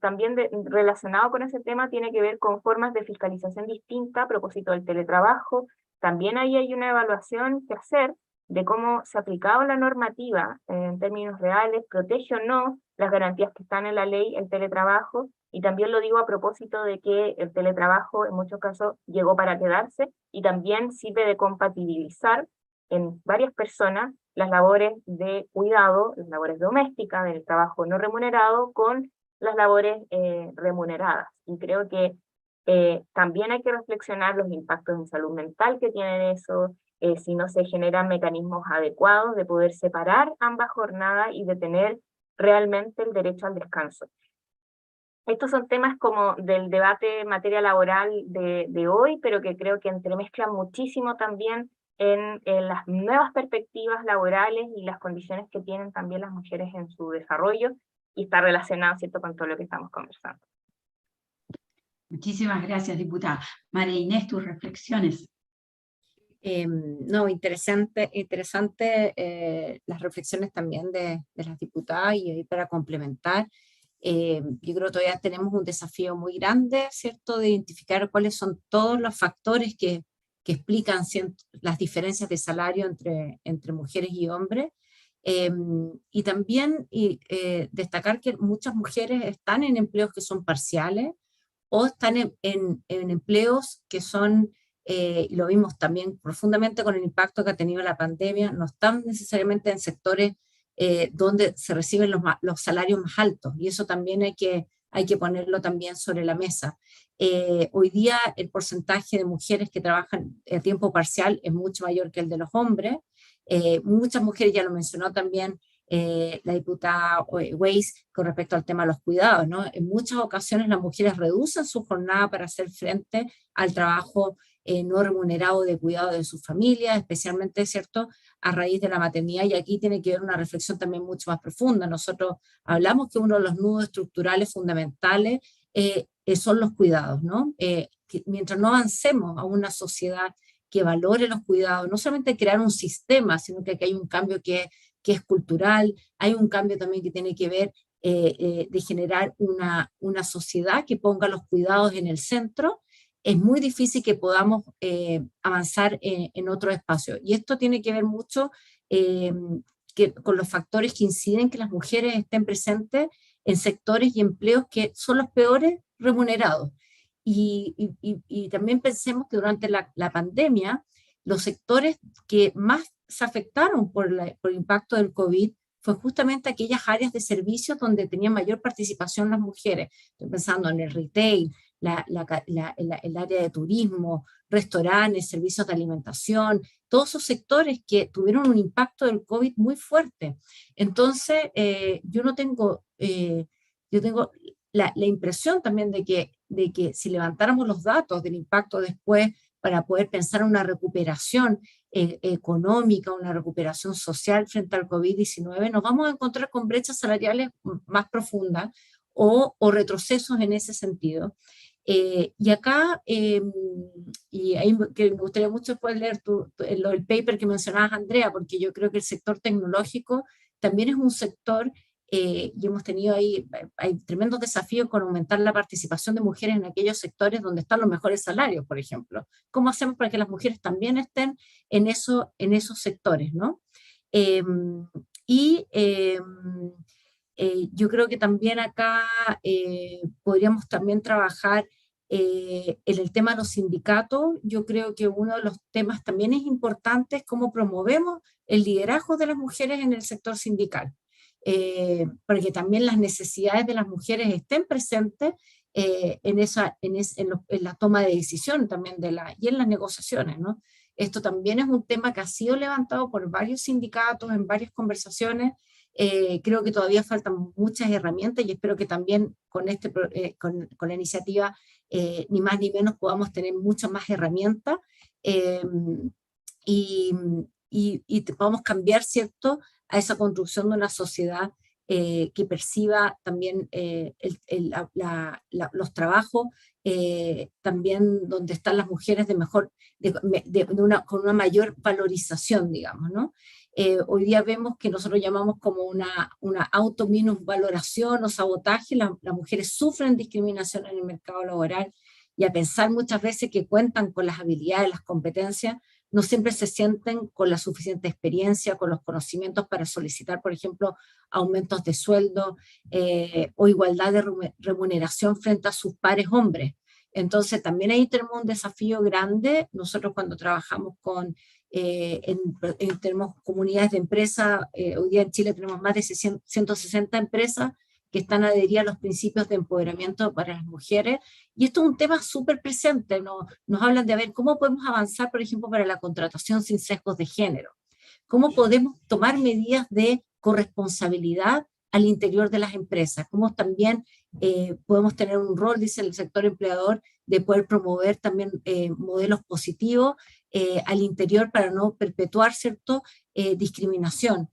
también relacionado con ese tema tiene que ver con formas de fiscalización distintas a propósito del teletrabajo. También ahí hay una evaluación que hacer de cómo se aplicaba la normativa en términos reales, protege o no las garantías que están en la ley, el teletrabajo, y también lo digo a propósito de que el teletrabajo en muchos casos llegó para quedarse, y también sirve de compatibilizar en varias personas las labores de cuidado, las labores domésticas, del trabajo no remunerado, con las labores remuneradas. Y creo que también hay que reflexionar los impactos en salud mental que tienen eso, si no se generan mecanismos adecuados de poder separar ambas jornadas y de tener realmente el derecho al descanso. Estos son temas como del debate en materia laboral de hoy, pero que creo que entremezclan muchísimo también en las nuevas perspectivas laborales y las condiciones que tienen también las mujeres en su desarrollo, y está relacionado, ¿cierto?, con todo lo que estamos conversando. Muchísimas gracias, diputada. María Inés, tus reflexiones. No, interesante las reflexiones también de las diputadas, y ahí para complementar, yo creo que todavía tenemos un desafío muy grande, ¿cierto?, de identificar cuáles son todos los factores que explican las diferencias de salario entre mujeres y hombres, y también destacar que muchas mujeres están en empleos que son parciales, o están en empleos que son, lo vimos también profundamente con el impacto que ha tenido la pandemia, no están necesariamente en sectores donde se reciben los salarios más altos, y eso también hay que ponerlo también sobre la mesa. Hoy día el porcentaje de mujeres que trabajan a tiempo parcial es mucho mayor que el de los hombres. Muchas mujeres, ya lo mencionó también la diputada Weiss con respecto al tema de los cuidados, ¿no? En muchas ocasiones las mujeres reducen su jornada para hacer frente al trabajo no remunerado de cuidado de sus familias, especialmente, ¿cierto?, a raíz de la maternidad, y aquí tiene que haber una reflexión también mucho más profunda. Nosotros hablamos que uno de los nudos estructurales fundamentales son los cuidados, ¿no? Que mientras no avancemos a una sociedad que valore los cuidados, no solamente crear un sistema, sino que aquí hay un cambio que es cultural, hay un cambio también que tiene que ver de generar una sociedad que ponga los cuidados en el centro. Es muy difícil que podamos avanzar en otro espacio. Y esto tiene que ver mucho con los factores que inciden en que las mujeres estén presentes en sectores y empleos que son los peores remunerados. Y también pensemos que durante la pandemia, los sectores que más se afectaron por el impacto del COVID fue justamente aquellas áreas de servicios donde tenían mayor participación las mujeres. Estoy pensando en el retail, el área de turismo, restaurantes, servicios de alimentación, todos esos sectores que tuvieron un impacto del COVID muy fuerte. Entonces, yo tengo la impresión también de que si levantáramos los datos del impacto después para poder pensar en una recuperación económica, una recuperación social frente al COVID-19, nos vamos a encontrar con brechas salariales más profundas o retrocesos en ese sentido. Y acá, y ahí que me gustaría mucho después leer el paper que mencionabas, Andrea, porque yo creo que el sector tecnológico también es un sector, y hemos tenido hay tremendos desafíos con aumentar la participación de mujeres en aquellos sectores donde están los mejores salarios, por ejemplo. ¿Cómo hacemos para que las mujeres también estén en esos sectores, ¿no? Yo creo que también acá podríamos también trabajar en el tema de los sindicatos. Yo creo que uno de los temas también es importante es cómo promovemos el liderazgo de las mujeres en el sector sindical, para que también las necesidades de las mujeres estén presentes en la toma de decisión también y en las negociaciones, ¿no? Esto también es un tema que ha sido levantado por varios sindicatos en varias conversaciones. Creo que todavía faltan muchas herramientas, y espero que también con la iniciativa ni más ni menos podamos tener muchas más herramientas y podamos cambiar, ¿cierto?, a esa construcción de una sociedad que perciba también los trabajos también donde están las mujeres con una mayor valorización, digamos, ¿no? Hoy día vemos que nosotros llamamos como una auto-minusvaloración o sabotaje. Las mujeres sufren discriminación en el mercado laboral, y a pensar muchas veces que cuentan con las habilidades, las competencias, no siempre se sienten con la suficiente experiencia, con los conocimientos para solicitar, por ejemplo, aumentos de sueldo o igualdad de remuneración frente a sus pares hombres. Entonces también ahí tenemos un desafío grande. Nosotros cuando trabajamos tenemos comunidades de empresas, hoy día en Chile tenemos más de 160 empresas que están adheridas a los principios de empoderamiento para las mujeres, y esto es un tema súper presente, nos hablan de a ver cómo podemos avanzar, por ejemplo, para la contratación sin sesgos de género, cómo podemos tomar medidas de corresponsabilidad al interior de las empresas, cómo también podemos tener un rol, dice el sector empleador, de poder promover también modelos positivos al interior para no perpetuar, ¿cierto?, discriminación.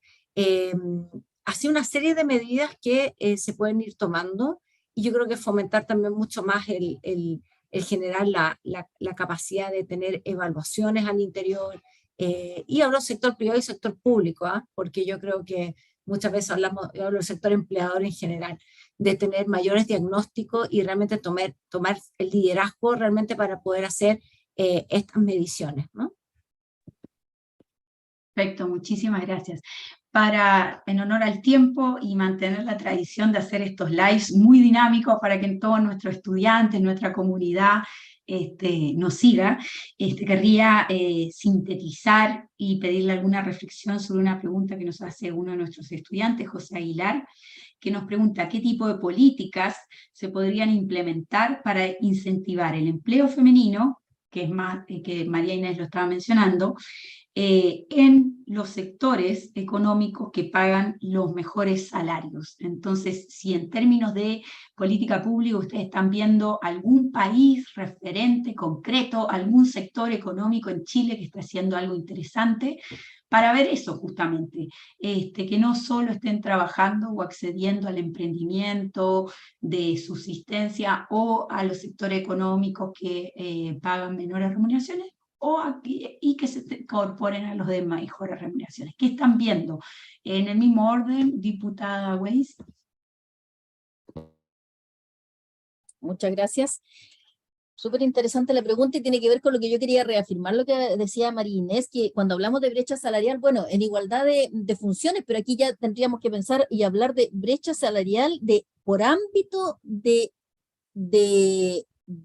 Así una serie de medidas que se pueden ir tomando, y yo creo que fomentar también mucho más el generar la capacidad de tener evaluaciones al interior, y hablo del sector privado y sector público, porque yo creo que muchas veces hablo del sector empleador en general, de tener mayores diagnósticos y realmente tomar el liderazgo realmente para poder hacer estas mediciones, ¿no? Perfecto, muchísimas gracias. En honor al tiempo y mantener la tradición de hacer estos lives muy dinámicos para que todos nuestros estudiantes, nuestra comunidad nos siga, querría sintetizar y pedirle alguna reflexión sobre una pregunta que nos hace uno de nuestros estudiantes, José Aguilar, que nos pregunta qué tipo de políticas se podrían implementar para incentivar el empleo femenino, que es más que María Inés lo estaba mencionando, en los sectores económicos que pagan los mejores salarios. Entonces, si en términos de política pública ustedes están viendo algún país referente concreto, algún sector económico en Chile que está haciendo algo interesante, para ver eso justamente, que no solo estén trabajando o accediendo al emprendimiento de subsistencia o a los sectores económicos que pagan menores remuneraciones, y que se incorporen a los de mejores remuneraciones. ¿Qué están viendo? En el mismo orden, diputada Weiss. Muchas gracias. Súper interesante la pregunta y tiene que ver con lo que yo quería reafirmar, lo que decía María Inés, que cuando hablamos de brecha salarial, bueno, en igualdad de funciones, pero aquí ya tendríamos que pensar y hablar de brecha salarial por ámbito de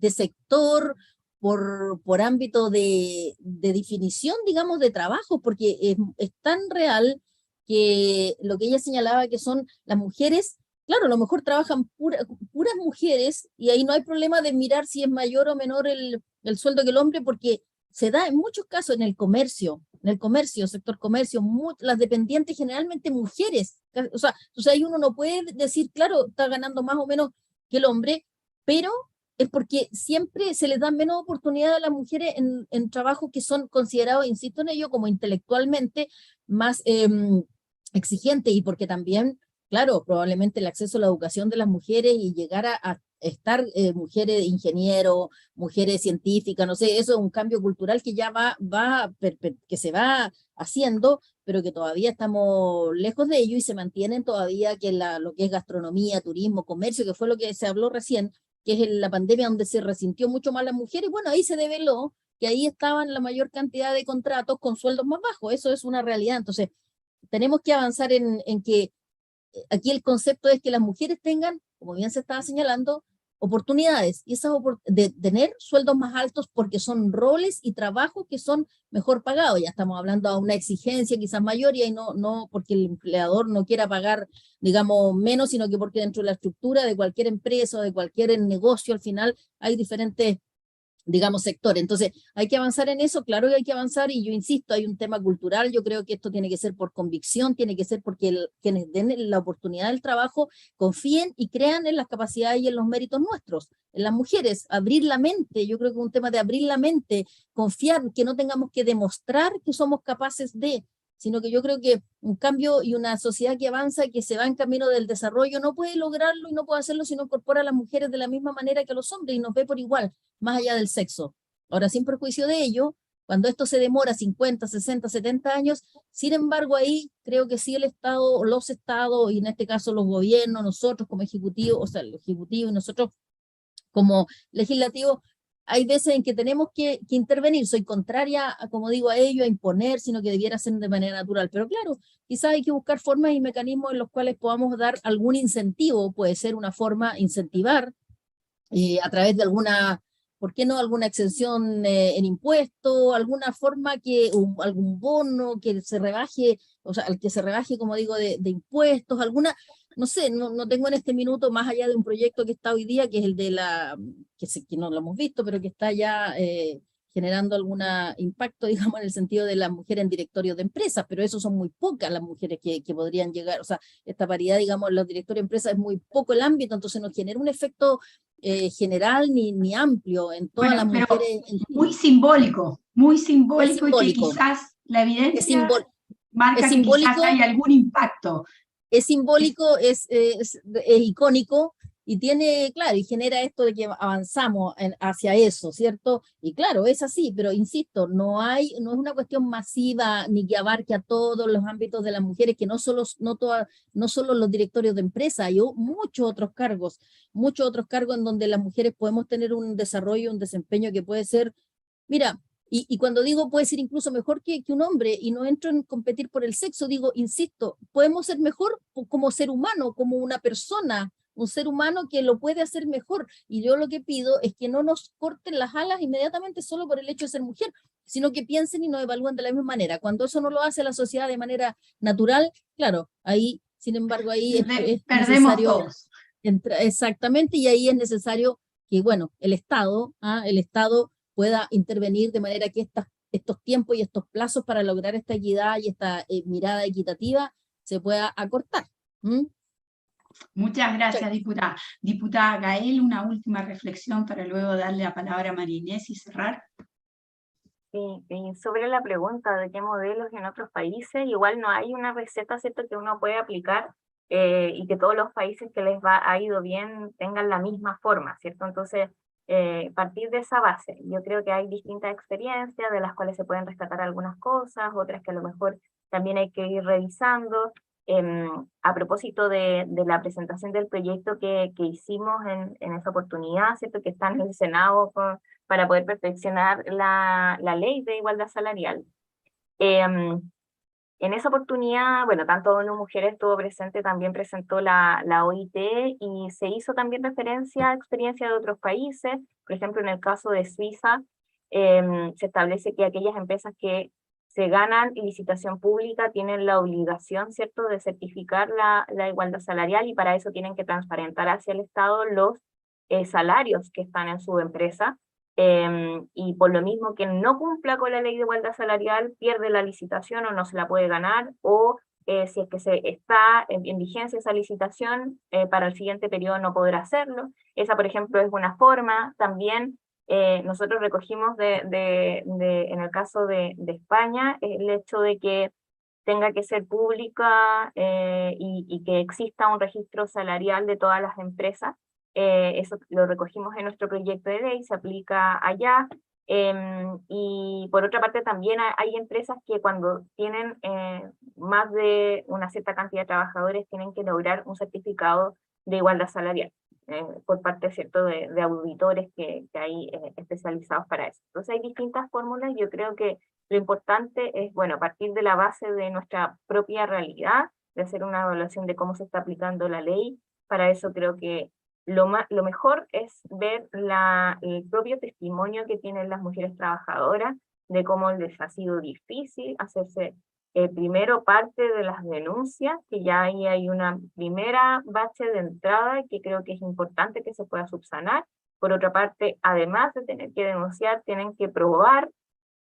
sector, por ámbito de definición, digamos, de trabajo, porque es tan real que lo que ella señalaba que son las mujeres. Claro, a lo mejor trabajan puras mujeres y ahí no hay problema de mirar si es mayor o menor el sueldo que el hombre, porque se da en muchos casos en el comercio, sector comercio, las dependientes generalmente mujeres. O sea, ahí uno no puede decir, claro, está ganando más o menos que el hombre, pero es porque siempre se les dan menos oportunidades a las mujeres en trabajos que son considerados, insisto en ello, como intelectualmente más exigentes, y porque también, claro, probablemente el acceso a la educación de las mujeres y llegar a estar mujeres ingenieros, mujeres científicas, no sé, eso es un cambio cultural que ya que se va haciendo, pero que todavía estamos lejos de ello y se mantienen todavía que lo que es gastronomía, turismo, comercio, que fue lo que se habló recién, que es en la pandemia donde se resintió mucho más las mujeres. Bueno, ahí se develó que ahí estaban la mayor cantidad de contratos con sueldos más bajos, eso es una realidad. Entonces, tenemos que avanzar en que aquí el concepto es que las mujeres tengan, como bien se estaba señalando, oportunidades, y esas de tener sueldos más altos porque son roles y trabajos que son mejor pagados. Ya estamos hablando de una exigencia quizás mayor, y ahí no porque el empleador no quiera pagar, digamos, menos, sino que porque dentro de la estructura de cualquier empresa o de cualquier negocio al final hay diferentes, digamos, sector. Entonces, hay que avanzar en eso, claro que hay que avanzar, y yo insisto, hay un tema cultural. Yo creo que esto tiene que ser por convicción, tiene que ser porque quienes den la oportunidad del trabajo confíen y crean en las capacidades y en los méritos nuestros, en las mujeres, abrir la mente. Yo creo que es un tema de abrir la mente, confiar, que no tengamos que demostrar que somos capaces de, sino que yo creo que un cambio y una sociedad que avanza, que se va en camino del desarrollo, no puede lograrlo y no puede hacerlo si no incorpora a las mujeres de la misma manera que a los hombres y nos ve por igual, más allá del sexo. Ahora, sin perjuicio de ello, cuando esto se demora 50, 60, 70 años, sin embargo, ahí creo que sí el Estado, o los Estados, y en este caso los gobiernos, nosotros como ejecutivo, o sea, el ejecutivo y nosotros como legislativo, hay veces en que tenemos que intervenir. Soy contraria, como digo, a ello, a imponer, sino que debiera ser de manera natural. Pero claro, quizás hay que buscar formas y mecanismos en los cuales podamos dar algún incentivo. Puede ser una forma incentivar a través de alguna ¿por qué no alguna exención en impuestos, alguna forma algún bono que se rebaje, o sea, el que se rebaje, como digo, de impuestos, alguna, no sé, no tengo en este minuto, más allá de un proyecto que está hoy día, que es el de que no lo hemos visto, pero que está ya generando algún impacto, digamos, en el sentido de las mujeres en directorios de empresas, pero eso son muy pocas las mujeres que podrían llegar, o sea, esta paridad, digamos, en los directorios de empresas es muy poco el ámbito, entonces no genera un efecto general ni amplio en todas las mujeres. Muy simbólico es y que simbólico, quizás la es, evidencia simbol, marca es que quizás simbólico, hay algún impacto. es simbólico, es icónico y tiene, claro, y genera esto de que avanzamos hacia eso, ¿cierto? Y claro, es así, pero insisto, no es una cuestión masiva ni que abarque a todos los ámbitos de las mujeres, que no solo los directorios de empresa, hay muchos otros cargos en donde las mujeres podemos tener un desarrollo, un desempeño que puede ser, mira, y cuando digo puede ser incluso mejor que un hombre, y no entro en competir por el sexo, digo, insisto, podemos ser mejor como ser humano, como una persona, un ser humano que lo puede hacer mejor. Y yo lo que pido es que no nos corten las alas inmediatamente solo por el hecho de ser mujer, sino que piensen y nos evalúen de la misma manera. Cuando eso no lo hace la sociedad de manera natural, claro, ahí, sin embargo, ahí es perdemos necesario todos. exactamente, y ahí es necesario que, bueno, el Estado pueda intervenir de manera que estos tiempos y estos plazos para lograr esta equidad y esta mirada equitativa se pueda acortar. Muchas gracias, diputada. Diputada Gael, una última reflexión para luego darle la palabra a María Inés y cerrar. Sí, y sobre la pregunta de qué modelos en otros países, igual no hay una receta, ¿cierto?, que uno puede aplicar y que todos los países que ha ido bien tengan la misma forma, ¿cierto? Entonces, partir de esa base, yo creo que hay distintas experiencias de las cuales se pueden rescatar algunas cosas, otras que a lo mejor también hay que ir revisando. A propósito de la presentación del proyecto que hicimos en esa oportunidad, ¿cierto?, que está en el Senado para poder perfeccionar la ley de igualdad salarial. En esa oportunidad, bueno, tanto ONU Mujeres estuvo presente, también presentó la OIT y se hizo también referencia a experiencia de otros países. Por ejemplo, en el caso de Suiza, se establece que aquellas empresas que se ganan licitación pública tienen la obligación, ¿cierto?, de certificar la igualdad salarial, y para eso tienen que transparentar hacia el Estado los salarios que están en su empresa. Y por lo mismo, quien no cumpla con la ley de igualdad salarial pierde la licitación o no se la puede ganar, o si es que está en vigencia esa licitación, para el siguiente periodo no podrá hacerlo. Esa, por ejemplo, es una forma. También nosotros recogimos en el caso de España, el hecho de que tenga que ser pública y que exista un registro salarial de todas las empresas. Eso lo recogimos en nuestro proyecto de ley, se aplica allá. Y por otra parte también hay empresas que cuando tienen más de una cierta cantidad de trabajadores tienen que lograr un certificado de igualdad salarial por parte, ¿cierto?, de auditores que hay especializados para eso. Entonces hay distintas fórmulas. Yo creo que lo importante es, bueno, partir de la base de nuestra propia realidad, de hacer una evaluación de cómo se está aplicando la ley. Para eso creo que lo mejor es ver el propio testimonio que tienen las mujeres trabajadoras, de cómo les ha sido difícil hacerse primero parte de las denuncias, que ya ahí hay una primera bache de entrada que creo que es importante que se pueda subsanar. Por otra parte, además de tener que denunciar, tienen que probar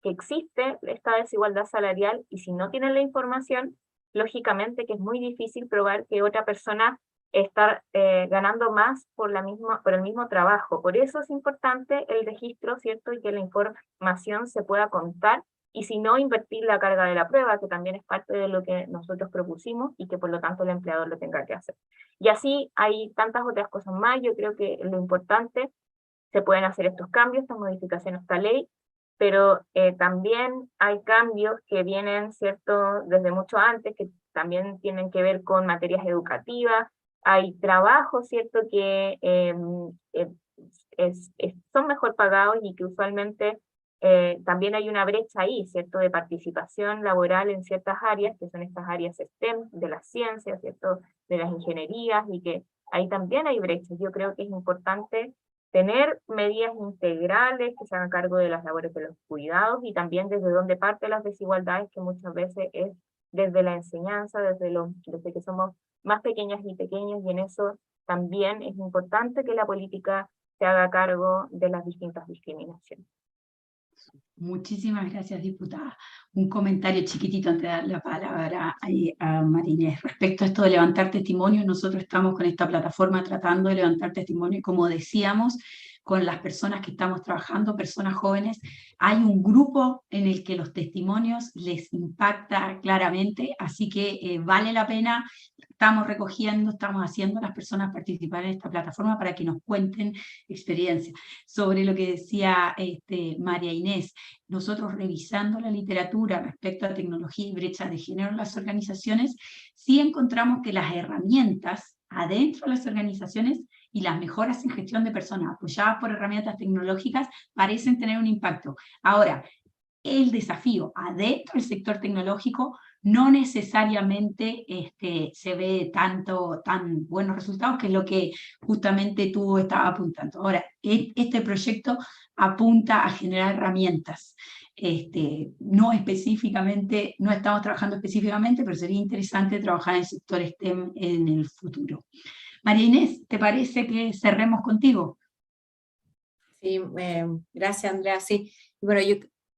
que existe esta desigualdad salarial, y si no tienen la información, lógicamente que es muy difícil probar que otra persona está ganando más por el mismo trabajo. Por eso es importante el registro, ¿cierto?, y que la información se pueda contar, y si no, invertir la carga de la prueba, que también es parte de lo que nosotros propusimos y que por lo tanto el empleador lo tenga que hacer. Y así hay tantas otras cosas más. Yo creo que lo importante, se pueden hacer estos cambios, estas modificaciones a esta ley, pero también hay cambios que vienen, ¿cierto?, desde mucho antes, que también tienen que ver con materias educativas. Hay trabajos, ¿cierto?, que son mejor pagados y que usualmente también hay una brecha ahí, ¿cierto?, de participación laboral en ciertas áreas, que son estas áreas STEM, de las ciencias, ¿cierto?, de las ingenierías, y que ahí también hay brechas. Yo creo que es importante tener medidas integrales que se hagan cargo de las labores de los cuidados y también desde donde parten las desigualdades, que muchas veces es desde la enseñanza, desde que somos más pequeñas y pequeños, y en eso también es importante que la política se haga cargo de las distintas discriminaciones. Muchísimas gracias, diputada. Un comentario chiquitito antes de dar la palabra a María Inés. Respecto a esto de levantar testimonio, nosotros estamos con esta plataforma tratando de levantar testimonio, como decíamos, con las personas que estamos trabajando, personas jóvenes. Hay un grupo en el que los testimonios les impacta claramente, así que vale la pena. Estamos recogiendo, estamos haciendo a las personas participar en esta plataforma para que nos cuenten experiencias. Sobre lo que decía María Inés, nosotros revisando la literatura respecto a tecnología y brecha de género en las organizaciones, sí encontramos que las herramientas adentro de las organizaciones y las mejoras en gestión de personas apoyadas por herramientas tecnológicas parecen tener un impacto. Ahora, el desafío adentro del sector tecnológico no necesariamente se ve tan buenos resultados, que es lo que justamente tú estabas apuntando. Ahora, este proyecto apunta a generar herramientas. No específicamente, no estamos trabajando específicamente, pero sería interesante trabajar en el sector STEM en el futuro. María Inés, ¿te parece que cerremos contigo? Sí, gracias, Andrea. Sí,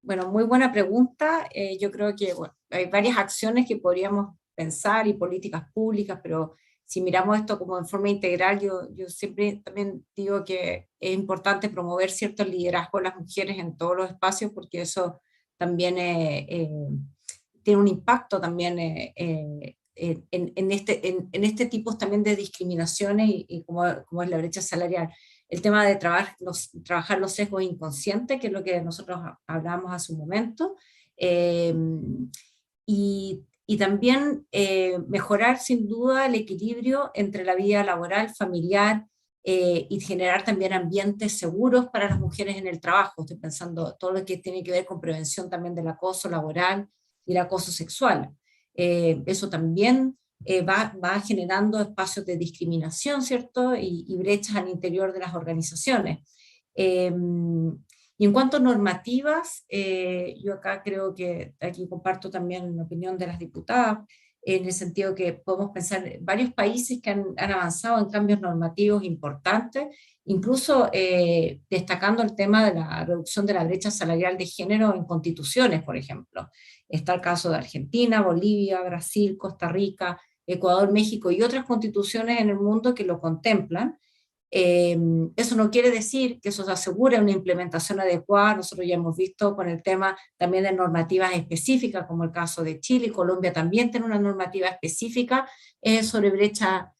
bueno, muy buena pregunta. Yo creo que hay varias acciones que podríamos pensar y políticas públicas, pero si miramos esto como en forma integral, yo siempre también digo que es importante promover cierto liderazgo de las mujeres en todos los espacios, porque eso también tiene un impacto también en este tipo también de discriminaciones y como es la brecha salarial. El tema de trabajar los sesgos inconscientes, que es lo que nosotros hablábamos hace un momento, y también mejorar sin duda el equilibrio entre la vida laboral, familiar, y generar también ambientes seguros para las mujeres en el trabajo. Estoy pensando todo lo que tiene que ver con prevención también del acoso laboral y el acoso sexual. Eso también va generando espacios de discriminación, ¿cierto? Y brechas al interior de las organizaciones. Y en cuanto a normativas, yo acá creo que, aquí comparto también la opinión de las diputadas, en el sentido que podemos pensar en varios países que han avanzado en cambios normativos importantes, incluso destacando el tema de la reducción de la brecha salarial de género en constituciones, por ejemplo. Está el caso de Argentina, Bolivia, Brasil, Costa Rica, Ecuador, México y otras constituciones en el mundo que lo contemplan. Eso no quiere decir que eso se asegure una implementación adecuada. Nosotros ya hemos visto con el tema también de normativas específicas, como el caso de Chile y Colombia también tiene una normativa específica sobre brecha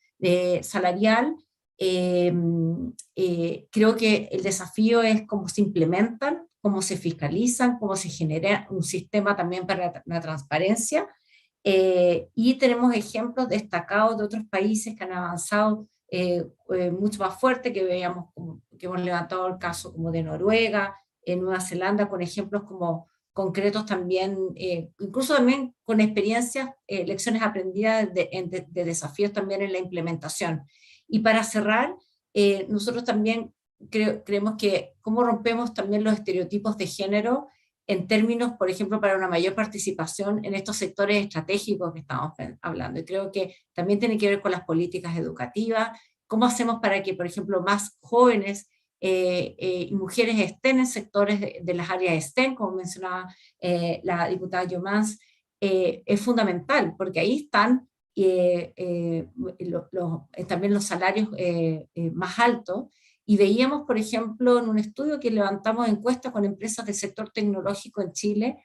salarial. Creo que el desafío es cómo se implementan, cómo se fiscalizan, cómo se genera un sistema también para la transparencia. Y tenemos ejemplos destacados de otros países que han avanzado mucho más fuerte, que veíamos que hemos levantado el caso como de Noruega, Nueva Zelanda, con ejemplos como concretos también, incluso también con experiencias, lecciones aprendidas de desafíos también en la implementación. Y para cerrar, nosotros también creemos que cómo rompemos también los estereotipos de género en términos, por ejemplo, para una mayor participación en estos sectores estratégicos que estamos hablando. Y creo que también tiene que ver con las políticas educativas, cómo hacemos para que, por ejemplo, más jóvenes y mujeres estén en sectores de las áreas STEM, como mencionaba la diputada Yomans, es fundamental, porque ahí están también los salarios más altos. Y veíamos, por ejemplo, en un estudio que levantamos encuestas con empresas del sector tecnológico en Chile,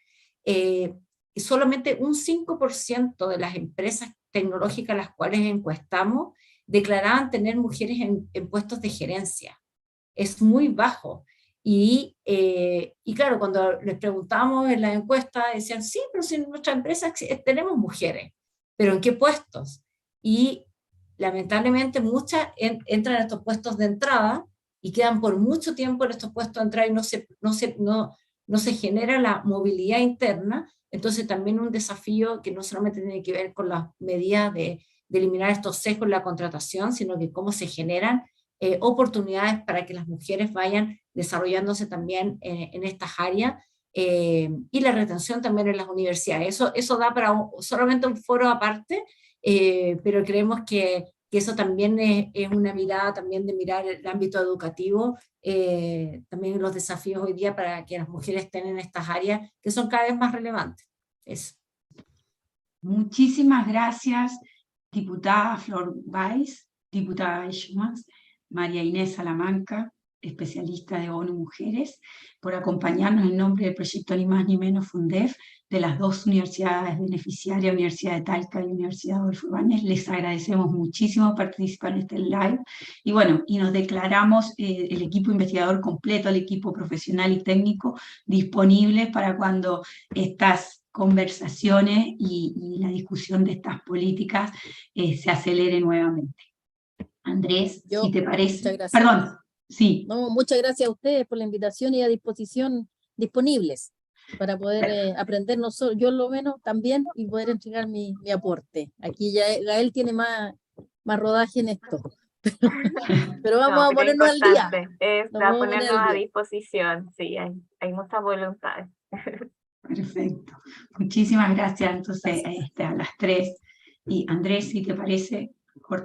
solamente un 5% de las empresas tecnológicas a las cuales encuestamos declaraban tener mujeres en puestos de gerencia. Es muy bajo. Y claro, cuando les preguntamos en la encuesta, decían, sí, pero si en nuestra empresa tenemos mujeres, pero ¿en qué puestos? Y lamentablemente muchas entran a estos puestos de entrada y quedan por mucho tiempo en estos puestos de entrada y no se genera la movilidad interna. Entonces también un desafío que no solamente tiene que ver con las medidas de eliminar estos sesgos en la contratación, sino que cómo se generan oportunidades para que las mujeres vayan desarrollándose también en estas áreas, y la retención también en las universidades. Eso da para solamente un foro aparte, pero creemos que eso también es una mirada también de mirar el ámbito educativo, también los desafíos hoy día para que las mujeres estén en estas áreas que son cada vez más relevantes. Eso. Muchísimas gracias, diputada Flor Weiss, diputada Eichmann, María Inés Salamanca, especialista de ONU Mujeres, por acompañarnos en nombre del proyecto Ni Más Ni Menos Fundef, de las dos universidades beneficiarias, Universidad de Talca y Universidad Adolfo Ibáñez. Les agradecemos muchísimo participar en este live, y bueno, y nos declaramos el equipo investigador completo, el equipo profesional y técnico, disponible para cuando estas conversaciones y la discusión de estas políticas se acelere nuevamente. Andrés, si te parece. Muchas gracias. Perdón, sí. No, muchas gracias a ustedes por la invitación y a disposición, disponibles para poder aprender nosotros, yo lo menos también, y poder entregar mi aporte. Aquí ya Gael tiene más rodaje en esto. Pero vamos a ponernos al día. Es ponernos a disposición, sí, hay mucha voluntad. Perfecto. Muchísimas gracias. Entonces, a las 3. Y Andrés, si te parece,